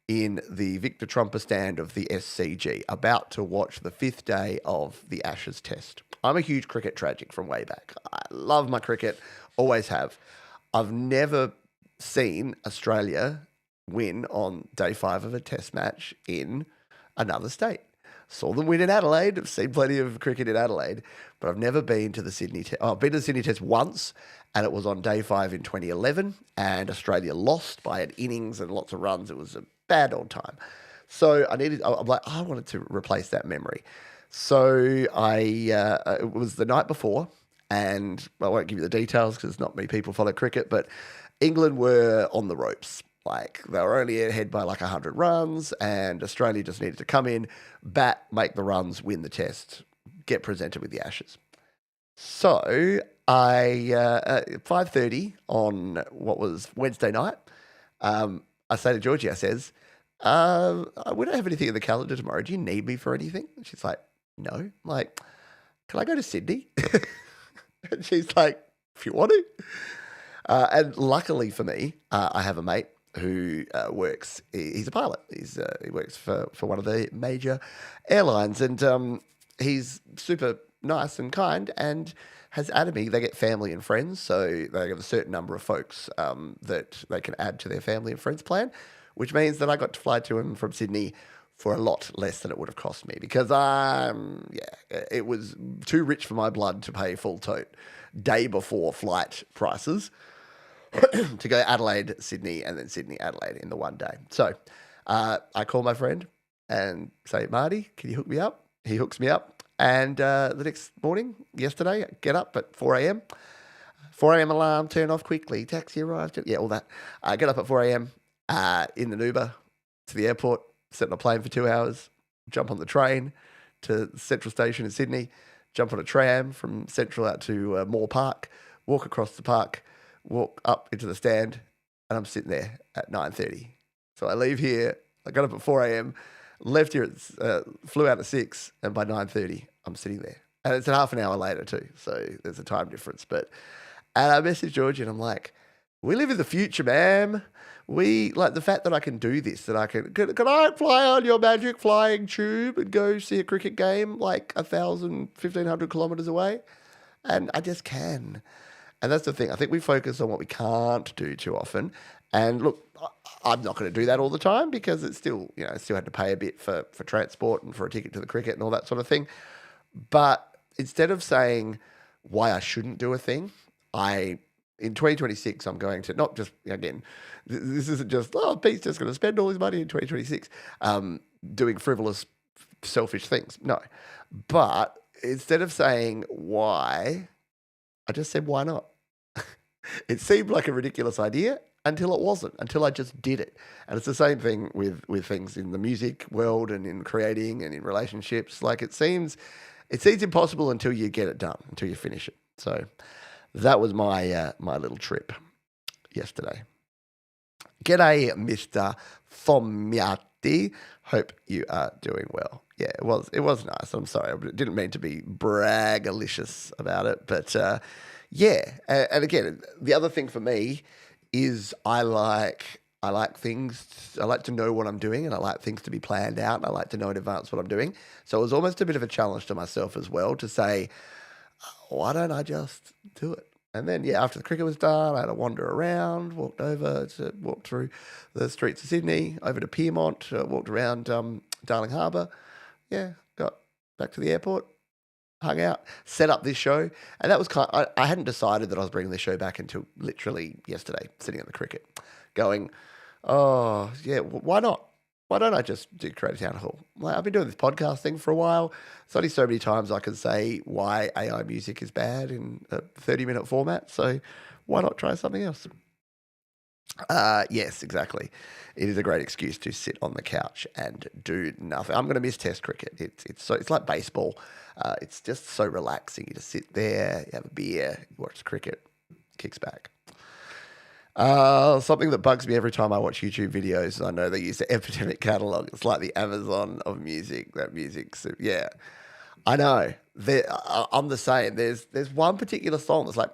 S1: in the Victor Trumper stand of the SCG, about to watch the 5th day of the Ashes Test. I'm a huge cricket tragic from way back. I love my cricket, always have. I've never seen Australia win on day 5 of a test match in another state. Saw them win in Adelaide. I've seen plenty of cricket in Adelaide, but I've never been to the Sydney Test. I've been to the Sydney Test once, and it was on day 5 in 2011, and Australia lost by an innings and lots of runs. It was a bad old time. So I wanted to replace that memory. So it was the night before, and I won't give you the details because not many people follow cricket, but England were on the ropes. Like, they were only ahead by like 100 runs, and Australia just needed to come in, bat, make the runs, win the test, get presented with the Ashes. So at 5:30 on what was Wednesday night, I say to Georgie, I says, we don't have anything in the calendar tomorrow. Do you need me for anything? And she's like, no. I'm like, can I go to Sydney? And she's like, if you want to. And luckily for me, I have a mate who works. He's a pilot. He works for one of the major airlines, and he's super nice and kind, and has added me. They get family and friends, so they have a certain number of folks that they can add to their family and friends plan, which means that I got to fly to him from Sydney for a lot less than it would have cost me, because it was too rich for my blood to pay full tote day before flight prices to go Adelaide, Sydney, and then Sydney, Adelaide in the one day. So I call my friend and say, Marty, can you hook me up? He hooks me up. And the next morning, yesterday, I get up at 4 a.m. 4 a.m. alarm, turn off quickly, taxi arrived. Yeah, all that. I get up at 4 a.m. In an Uber to the airport, sit on a plane for 2 hours, jump on the train to Central Station in Sydney, jump on a tram from Central out to Moore Park, walk across the park, walk up into the stand, and I'm sitting there at 9:30. So I leave here, I got up at 4 a.m., left here, flew out at 6, and by 9:30, I'm sitting there. And it's a half an hour later too, so there's a time difference. And I messaged Georgie and I'm like, we live in the future, ma'am. We, like, the fact that I can do this, that I can I fly on your magic flying tube and go see a cricket game like 1,500 kilometres away? And I just can. And that's the thing. I think we focus on what we can't do too often. And look, I'm not going to do that all the time, because it's still, I still had to pay a bit for transport and for a ticket to the cricket and all that sort of thing. But instead of saying why I shouldn't do a thing, in 2026, I'm going to not just, again, this isn't just, Pete's just going to spend all his money in 2026 doing frivolous, selfish things. No. But instead of saying why, I just said, why not? It seemed like a ridiculous idea until it wasn't, until I just did it. And it's the same thing with things in the music world and in creating and in relationships. Like, it seems impossible until you get it done, until you finish it. So that was my little trip yesterday. G'day, Mr. Fomiati. Hope you are doing well. Yeah, it was nice. I'm sorry, I didn't mean to be braggalicious about it, but yeah. And again, the other thing for me is I like things. I like to know what I'm doing, and I like things to be planned out. And I like to know in advance what I'm doing. So it was almost a bit of a challenge to myself as well to say, why don't I just do it? And then, yeah, after the cricket was done, I had to wander around, walked through the streets of Sydney, over to Pyrmont, walked around Darling Harbour. Yeah, got back to the airport, hung out, set up this show. And that was I hadn't decided that I was bringing this show back until literally yesterday, sitting at the cricket, going, oh, yeah, why not? Why don't I just do Creator Town Hall? Like, I've been doing this podcast thing for a while. There's only so many times I can say why AI music is bad in a 30-minute format. So why not try something else? Yes, exactly. It is a great excuse to sit on the couch and do nothing. I'm going to miss Test cricket. It's like baseball. It's just so relaxing. You just sit there, you have a beer, you watch cricket, kicks back. Something that bugs me every time I watch YouTube videos, I know they use the Epidemic Catalog. It's like the Amazon of music. That music, so, yeah, I know. I'm the same. There's one particular song that's like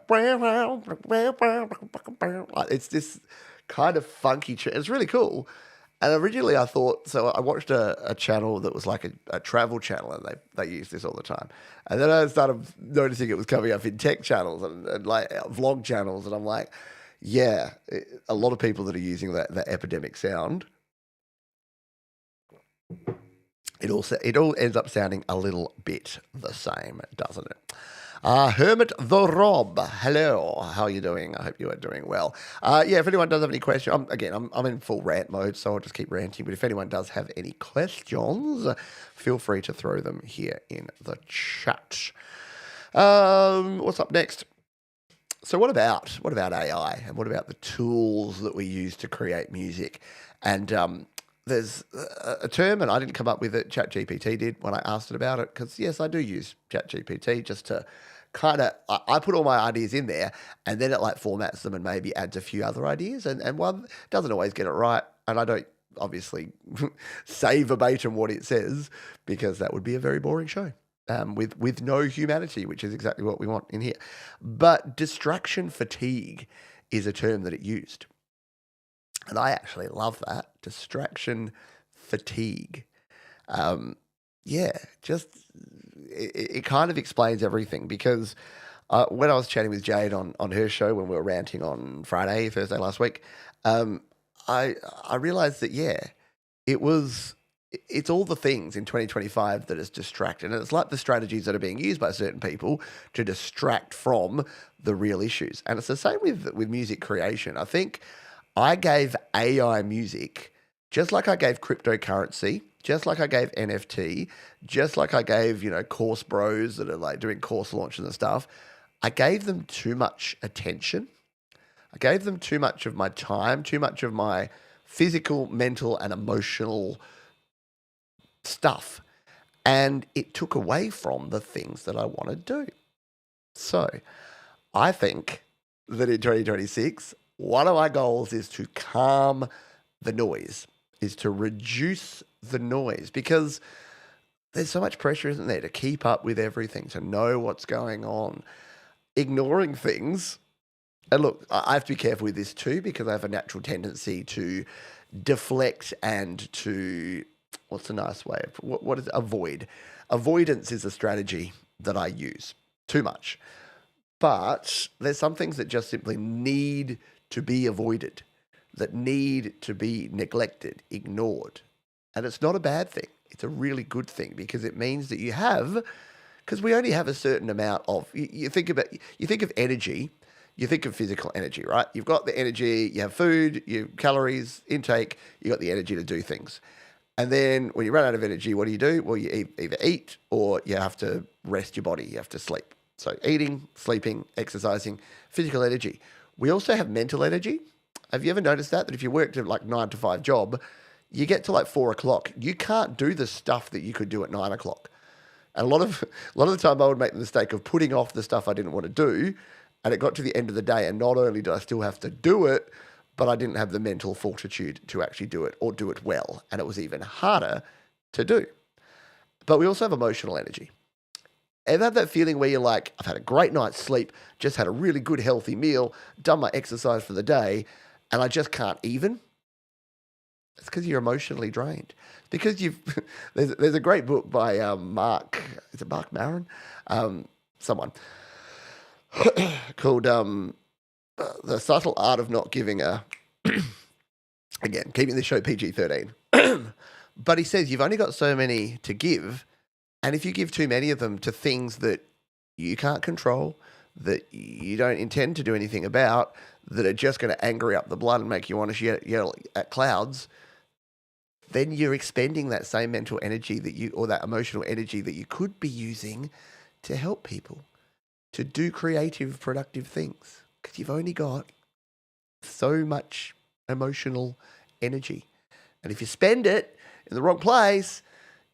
S1: it's this kind of funky. It's really cool. And originally I thought, so I watched a channel that was like a travel channel, and they use this all the time. And then I started noticing it was coming up in tech channels and like vlog channels, and I'm like, Yeah, a lot of people that are using that epidemic sound, it all ends up sounding a little bit the same, doesn't it? Hermit the Rob, hello. How are you doing? I hope you are doing well. Yeah, if anyone does have any questions, I'm in full rant mode, so I'll just keep ranting. But if anyone does have any questions, feel free to throw them here in the chat. What's up next? So what about AI and what about the tools that we use to create music? And there's a term, and I didn't come up with it. ChatGPT did when I asked it about it, because yes, I do use ChatGPT just to kind of I put all my ideas in there, and then it like formats them and maybe adds a few other ideas, and one doesn't always get it right, and I don't obviously say verbatim what it says because that would be a very boring show. With no humanity, which is exactly what we want in here. But distraction fatigue is a term that it used. And I actually love that. Distraction fatigue. Yeah, just it kind of explains everything, because when I was chatting with Jade on her show when we were ranting on Thursday last week, I realized that, yeah, it's all the things in 2025 that is distracted. And it's like the strategies that are being used by certain people to distract from the real issues. And it's the same with music creation. I think I gave AI music just like I gave cryptocurrency, just like I gave NFT, just like I gave, course bros that are like doing course launches and stuff. I gave them too much attention. I gave them too much of my time, too much of my physical, mental, and emotional stuff, and it took away from the things that I want to do. So I think that in 2026, one of my goals is to calm the noise, is to reduce the noise, because there's so much pressure, isn't there, to keep up with everything, to know what's going on. Ignoring things, and look, I have to be careful with this too, because I have a natural tendency to deflect and to, what's a nice way of, what is avoid? Avoidance is a strategy that I use too much. But there's some things that just simply need to be avoided, that need to be neglected, ignored. And it's not a bad thing. It's a really good thing, because it means that because we only have a certain amount of, you think of energy, you think of physical energy, right? You've got the energy, you have food, you calories, intake, you got the energy to do things. And then when you run out of energy, what do? Well, you either eat or you have to rest your body. You have to sleep. So eating, sleeping, exercising, physical energy. We also have mental energy. Have you ever noticed that if you worked a 9 to 5 job, you get to 4 o'clock, you can't do the stuff that you could do at 9 o'clock. And a lot of the time I would make the mistake of putting off the stuff I didn't want to do. And it got to the end of the day, and not only did I still have to do it, but I didn't have the mental fortitude to actually do it or do it well. And it was even harder to do. But we also have emotional energy. Ever have that feeling where you're like, I've had a great night's sleep, just had a really good healthy meal, done my exercise for the day, and I just can't even? It's because you're emotionally drained. It's because there's a great book by Mark, is it Mark Maron? Someone called The Subtle Art of Not Giving a, again, keeping the show PG-13. But he says you've only got so many to give, and if you give too many of them to things that you can't control, that you don't intend to do anything about, that are just going to angry up the blood and make you want to yell at clouds, then you're expending that same mental energy or that emotional energy that you could be using to help people, to do creative, productive things, because you've only got so much emotional energy. And if you spend it in the wrong place,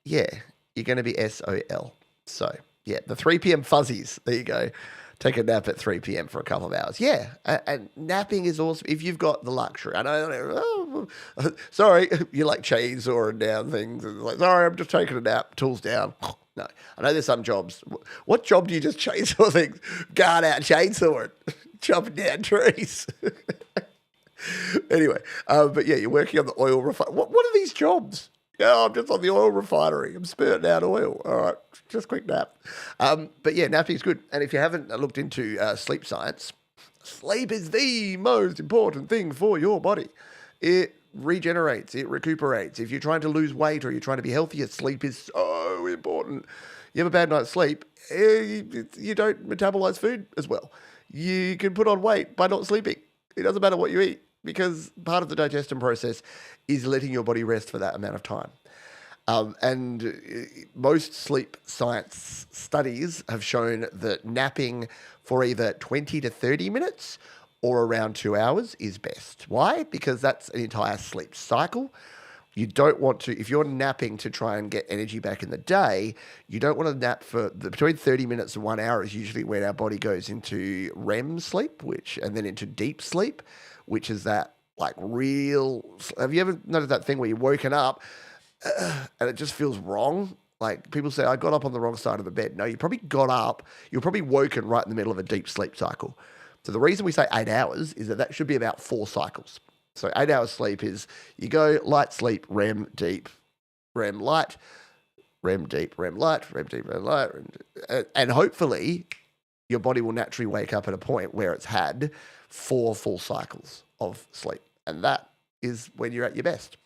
S1: yeah, you're going to be SOL. So, yeah, the 3 p.m. fuzzies. There you go. Take a nap at 3 p.m. for a couple of hours. Yeah, and napping is awesome if you've got the luxury. I know, sorry, you like chainsawing down things. Like, sorry, I'm just taking a nap, tools down. No, I know there's some jobs. What job do you just chainsaw things? Guard out chainsawing, chopping down trees. Anyway, but yeah, you're working on the oil refinery. What are these jobs? Yeah, I'm just on the oil refinery. I'm spurting out oil. All right, just quick nap. But yeah, napping is good. And if you haven't looked into sleep science, Sleep is the most important thing for your body. It regenerates, it recuperates. If you're trying to lose weight or you're trying to be healthier, sleep is so important. You have a bad night's sleep, you don't metabolize food as well. You can put on weight by not sleeping. It doesn't matter what you eat because part of the digestion process is letting your body rest for that amount of time. And most sleep science studies have shown that napping for either 20 to 30 minutes or around 2 hours is best. Why? Because that's an entire sleep cycle. You don't want to, if you're napping to try and get energy back in the day, you don't want to nap between 30 minutes and 1 hour is usually when our body goes into REM sleep, and then into deep sleep, which is that like real, have you ever noticed that thing where you're woken up and it just feels wrong? Like people say, I got up on the wrong side of the bed. No, you probably got up, you're probably woken right in the middle of a deep sleep cycle. So the reason we say 8 hours is that should be about 4 cycles. So 8 hours sleep is you go light sleep, REM deep, REM light, REM deep, REM light, REM deep, REM light. And hopefully your body will naturally wake up at a point where it's had 4 full cycles of sleep. And that is when you're at your best.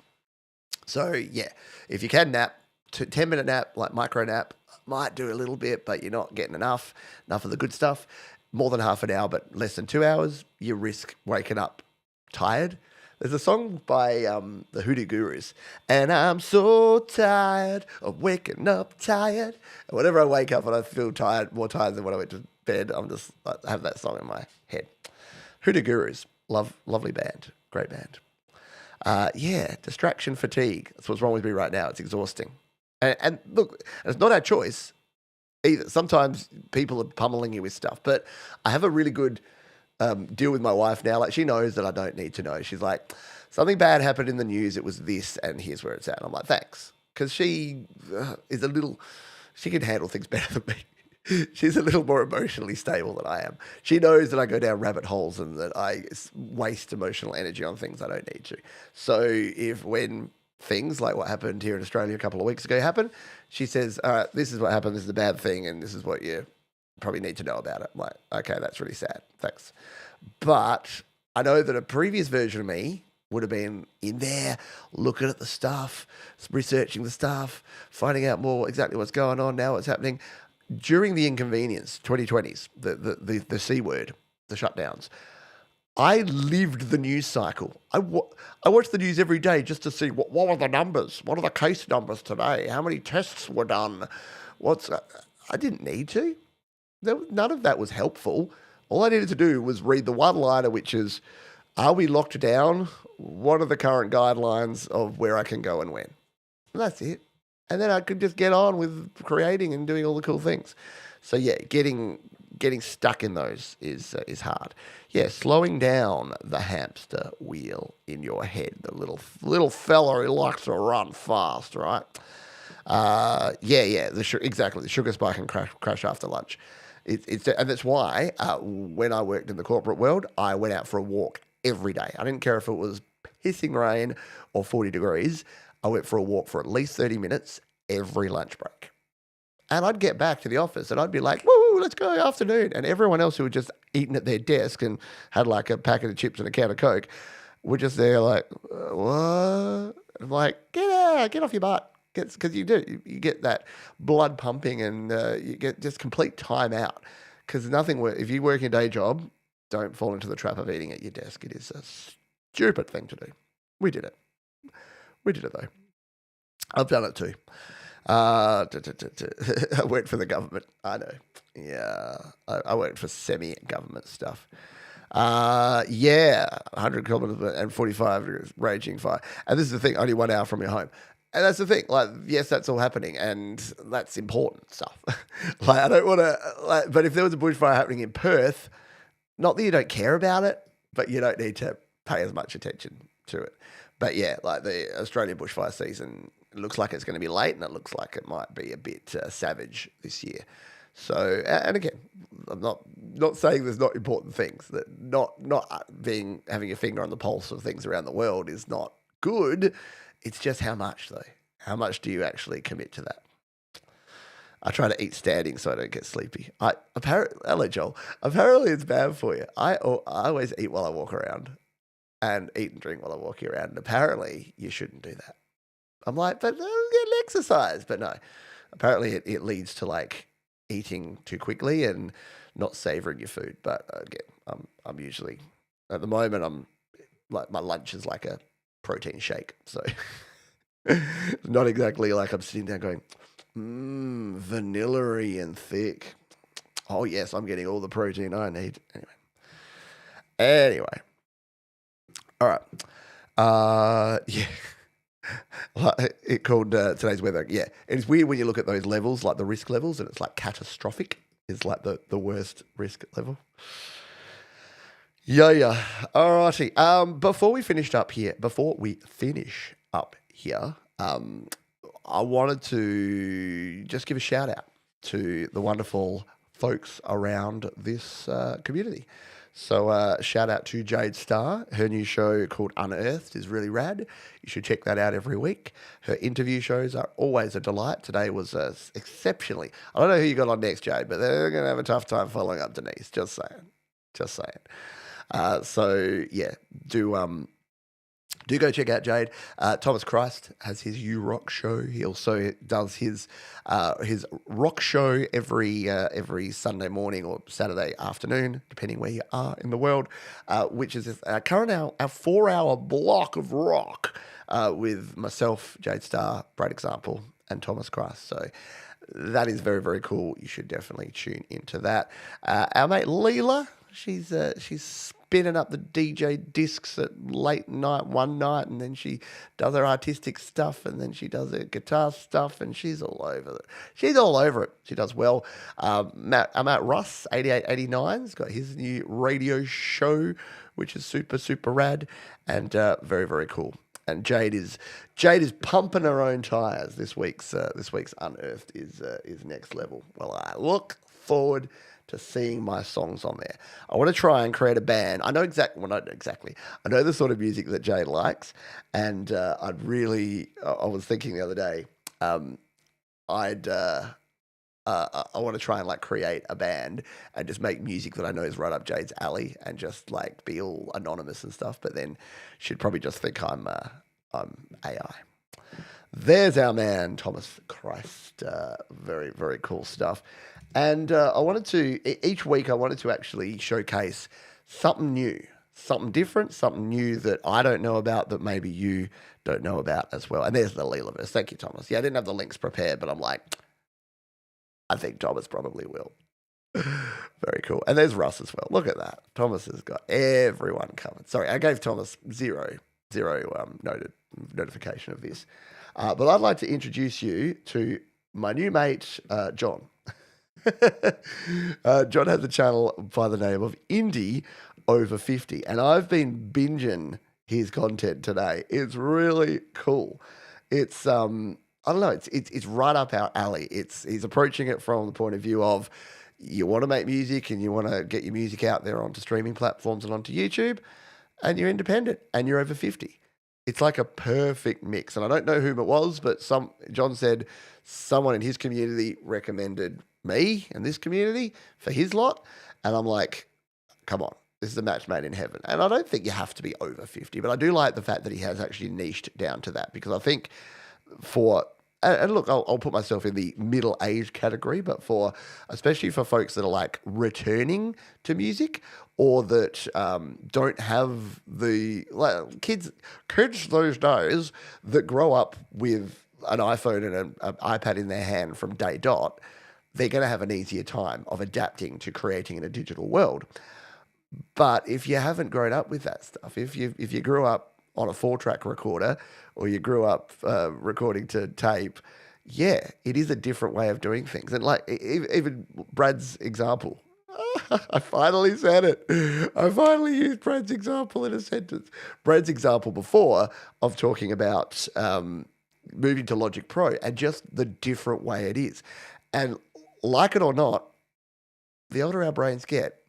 S1: So yeah, if you can nap, 10-minute nap, like micro nap, might do a little bit, but you're not getting enough of the good stuff. More than half an hour, but less than 2 hours, you risk waking up tired. There's a song by the Hoodoo Gurus, and I'm so tired of waking up tired. And whenever I wake up and I feel tired, more tired than when I went to bed, I'm just I have that song in my head. Hoodoo Gurus, lovely band, great band. Distraction fatigue. That's what's wrong with me right now. It's exhausting. And look, it's not our choice either. Sometimes people are pummeling you with stuff, but I have a really good deal with my wife now. Like she knows that I don't need to know. She's like, something bad happened in the news. It was this, and here's where it's at. And I'm like, thanks, because she is she can handle things better than me. She's a little more emotionally stable than I am. She knows that I go down rabbit holes and that I waste emotional energy on things I don't need to. So when things like what happened here in Australia a couple of weeks ago happen, she says, all right, this is what happened. This is the bad thing, and this is what you probably need to know about it. I'm like, okay, that's really sad. Thanks. But I know that a previous version of me would have been in there looking at the stuff, researching the stuff, finding out more exactly what's going on now, what's happening. During the inconvenience, 2020s, the C word, the shutdowns, I lived the news cycle. I watched the news every day just to see what were the numbers? What are the case numbers today? How many tests were done? I didn't need to. None of that was helpful. All I needed to do was read the one-liner, which is, are we locked down? What are the current guidelines of where I can go and when? And that's it. And then I could just get on with creating and doing all the cool things. So yeah, getting stuck in those is hard. Yeah, slowing down the hamster wheel in your head, the little fella who likes to run fast, right? Exactly. The sugar spike and crash after lunch. And that's why when I worked in the corporate world, I went out for a walk every day. I didn't care if it was pissing rain or 40 degrees. I went for a walk for at least 30 minutes every lunch break. And I'd get back to the office and I'd be like, woo, let's go afternoon. And everyone else who had just eaten at their desk and had like a packet of chips and a can of Coke were just there like, what? I'm like, get off your butt. Because you get that blood pumping and you get just complete time out. Because if you work a day job, don't fall into the trap of eating at your desk. It is a stupid thing to do. We did it though. I've done it too. I worked for the government. I know. Yeah. I worked for semi-government stuff. 100 kilometers and 45 degrees, raging fire. And this is the thing, only 1 hour from your home. And that's the thing, like, yes, that's all happening, and that's important stuff. Like, I don't want to, but if there was a bushfire happening in Perth, not that you don't care about it, but you don't need to pay as much attention to it. But yeah, like the Australian bushfire season, it looks like it's going to be late, and it looks like it might be a bit savage this year. So, and again, I'm not saying there's not important things, that having a finger on the pulse of things around the world is not good. It's just how much, though. How much do you actually commit to that? I try to eat standing so I don't get sleepy. Hello Joel. Apparently it's bad for you. I always eat while I walk around, and eat and drink while I'm walking around. And apparently you shouldn't do that. I'm like, but I'm getting exercise. But no, apparently it leads to like eating too quickly and not savoring your food. But again, I'm usually at the moment I'm like my lunch is like a protein shake, so not exactly like I'm sitting down going, vanilla-y and thick. Oh yes, I'm getting all the protein I need. Anyway, all right. Yeah. It called today's weather. Yeah, it's weird when you look at those levels, like the risk levels, and it's like catastrophic is like the worst risk level. Yeah. Alrighty. Before we finish up here, I wanted to just give a shout out to the wonderful folks around this community. So shout out to Jade Starr. Her new show called Unearthed is really rad. You should check that out every week. Her interview shows are always a delight. Today was exceptionally. I don't know who you got on next, Jade, but they're going to have a tough time following up Denise. Just saying. So yeah, do go check out Jade. Thomas Christ has his U Rock show. He also does his rock show every Sunday morning or Saturday afternoon, depending where you are in the world, which is current our 4-hour block of rock with myself, Jade Starr, Bright Example, and Thomas Christ. So that is very, very cool. You should definitely tune into that. Our mate Leela, she's spinning up the DJ discs at late night one night, and then she does her artistic stuff, and then she does her guitar stuff, and she's all over it. She's all over it. She does well. Matt Russ, 8889's got his new radio show, which is super, super rad and very, very cool. And Jade is pumping her own tires. This week's Unearthed is next level. Well, I look forward to seeing my songs on there. I want to try and create a band. I know not exactly. I know the sort of music that Jade likes, and I was thinking the other day, I want to try and like create a band and just make music that I know is right up Jade's alley, and just like be all anonymous and stuff. But then she'd probably just think I'm AI. There's our man Thomas Christ. Very, very cool stuff. And each week I wanted to actually showcase something new, something different, something new that I don't know about that maybe you don't know about as well. And there's the Leelaverse. Thank you, Thomas. Yeah, I didn't have the links prepared, but I'm like, I think Thomas probably will. Very cool. And there's Russ as well. Look at that. Thomas has got everyone covered. Sorry, I gave Thomas zero notification of this. But I'd like to introduce you to my new mate, John. John has a channel by the name of Indie Over 50, and I've been binging his content today. It's really cool. It's I don't know. It's right up our alley. He's approaching it from the point of view of you want to make music and you want to get your music out there onto streaming platforms and onto YouTube, and you're independent and you're over 50. It's like a perfect mix. And I don't know whom it was, but John said someone in his community recommended me and this community for his lot. And I'm like, come on, this is a match made in heaven. And I don't think you have to be over 50, but I do like the fact that he has actually niched down to that, because I think and look, I'll put myself in the middle age category, but especially for folks that are like returning to music, or that don't have kids those days that grow up with an iPhone and an iPad in their hand from day dot, they're going to have an easier time of adapting to creating in a digital world. But if you haven't grown up with that stuff, if you grew up on a 4-track recorder, or you grew up recording to tape, yeah, it is a different way of doing things. And like even Brad's example, I finally said it. I finally used Brad's example in a sentence. Brad's example before of talking about moving to Logic Pro and just the different way it is. And like it or not, the older our brains get,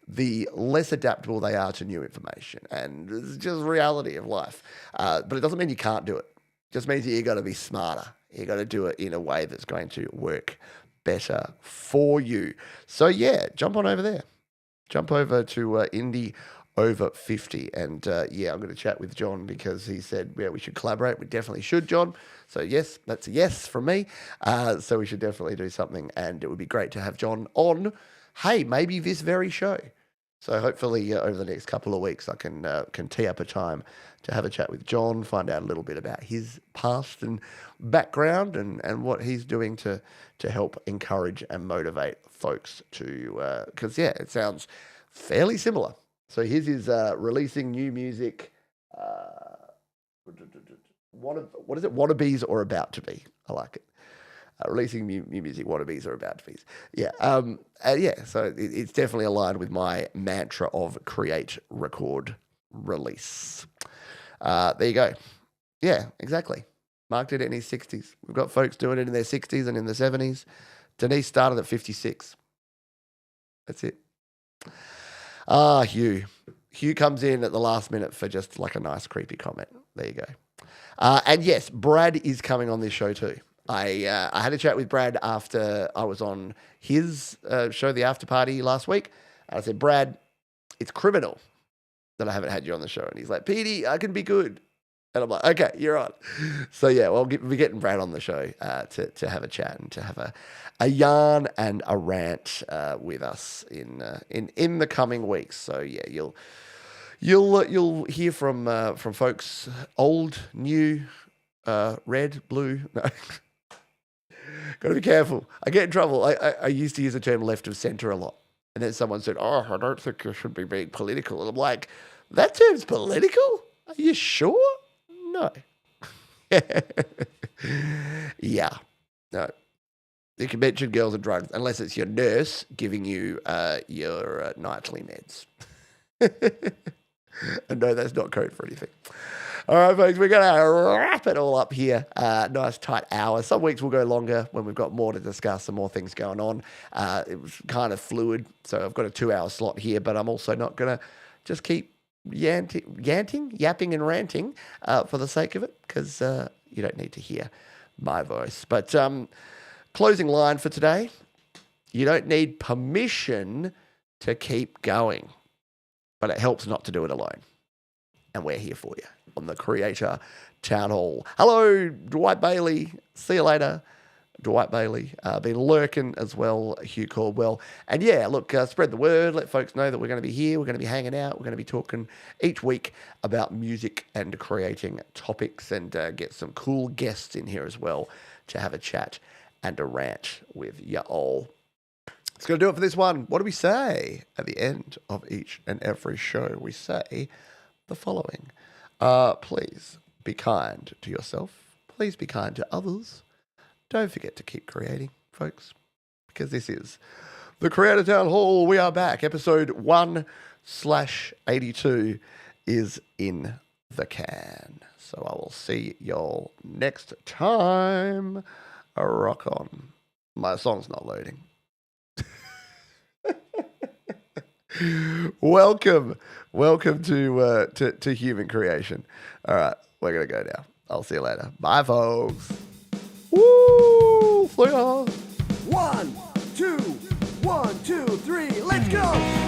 S1: the less adaptable they are to new information. And it's just reality of life. But it doesn't mean you can't do it. It just means that you got to be smarter. You got to do it in a way that's going to work better for you. So yeah, jump on over there. Jump over to Indie Over 50. And yeah, I'm going to chat with John because he said, yeah, we should collaborate. We definitely should, John. So yes, that's a yes from me. So we should definitely do something. And it would be great to have John on, hey, maybe this very show. So hopefully over the next couple of weeks, I can tee up a time to have a chat with John, find out a little bit about his past and background and what he's doing to help encourage and motivate folks to, because, yeah, it sounds fairly similar. So his is releasing new music. What is it? Wannabes or about to be? I like it. Releasing new music, wannabes or about to be. Yeah. Yeah. So it's definitely aligned with my mantra of create, record, release. There you go. Yeah, exactly. Mark did it in his 60s. We've got folks doing it in their 60s and in the 70s. Denise started at 56. That's it. Hugh. Hugh comes in at the last minute for just like a nice creepy comment. There you go. And yes, Brad is coming on this show too. I had a chat with Brad after I was on his show, The After Party, last week. I said, Brad, it's criminal that I haven't had you on the show. And he's like, Petey, I can be good. And I'm like, okay, you're on. So yeah, well, we're getting Brad on the show to have a chat and to have a yarn and a rant with us in the coming weeks. So yeah, you'll hear from folks old, new, red, blue. No. Got to be careful. I get in trouble. I used to use the term left of centre a lot. And then someone said, oh, I don't think you should be being political. And I'm like, that term's political? Are you sure? No. Yeah. No. You can mention girls and drugs unless it's your nurse giving you your nightly meds. And no, that's not code for anything. All right, folks, we're going to wrap it all up here. Nice tight hour. Some weeks will go longer when we've got more to discuss and more things going on. It was kind of fluid, so I've got a 2-hour slot here, but I'm also not going to just keep yapping and ranting for the sake of it, because you don't need to hear my voice. But closing line for today, you don't need permission to keep going, but it helps not to do it alone. And we're here for you on the Creator Town Hall. Hello, Dwight Bailey. See you later, Dwight Bailey. Been lurking as well, Hugh Caldwell. And yeah, look, spread the word. Let folks know that we're going to be here. We're going to be hanging out. We're going to be talking each week about music and creating topics, and get some cool guests in here as well to have a chat and a rant with you all. It's going to do it for this one. What do we say at the end of each and every show? We say the following. Please be kind to yourself. Please be kind to others. Don't forget to keep creating, folks, because this is the Creator Town Hall. We are back. Episode 1/82 is in the can. So I will see y'all next time. Rock on. My song's not loading. Welcome to human creation. All right, we're gonna go now. I'll see you later. Bye, folks. Woo! Fly on.
S3: 1, 2, 1, 2, 3, let's go!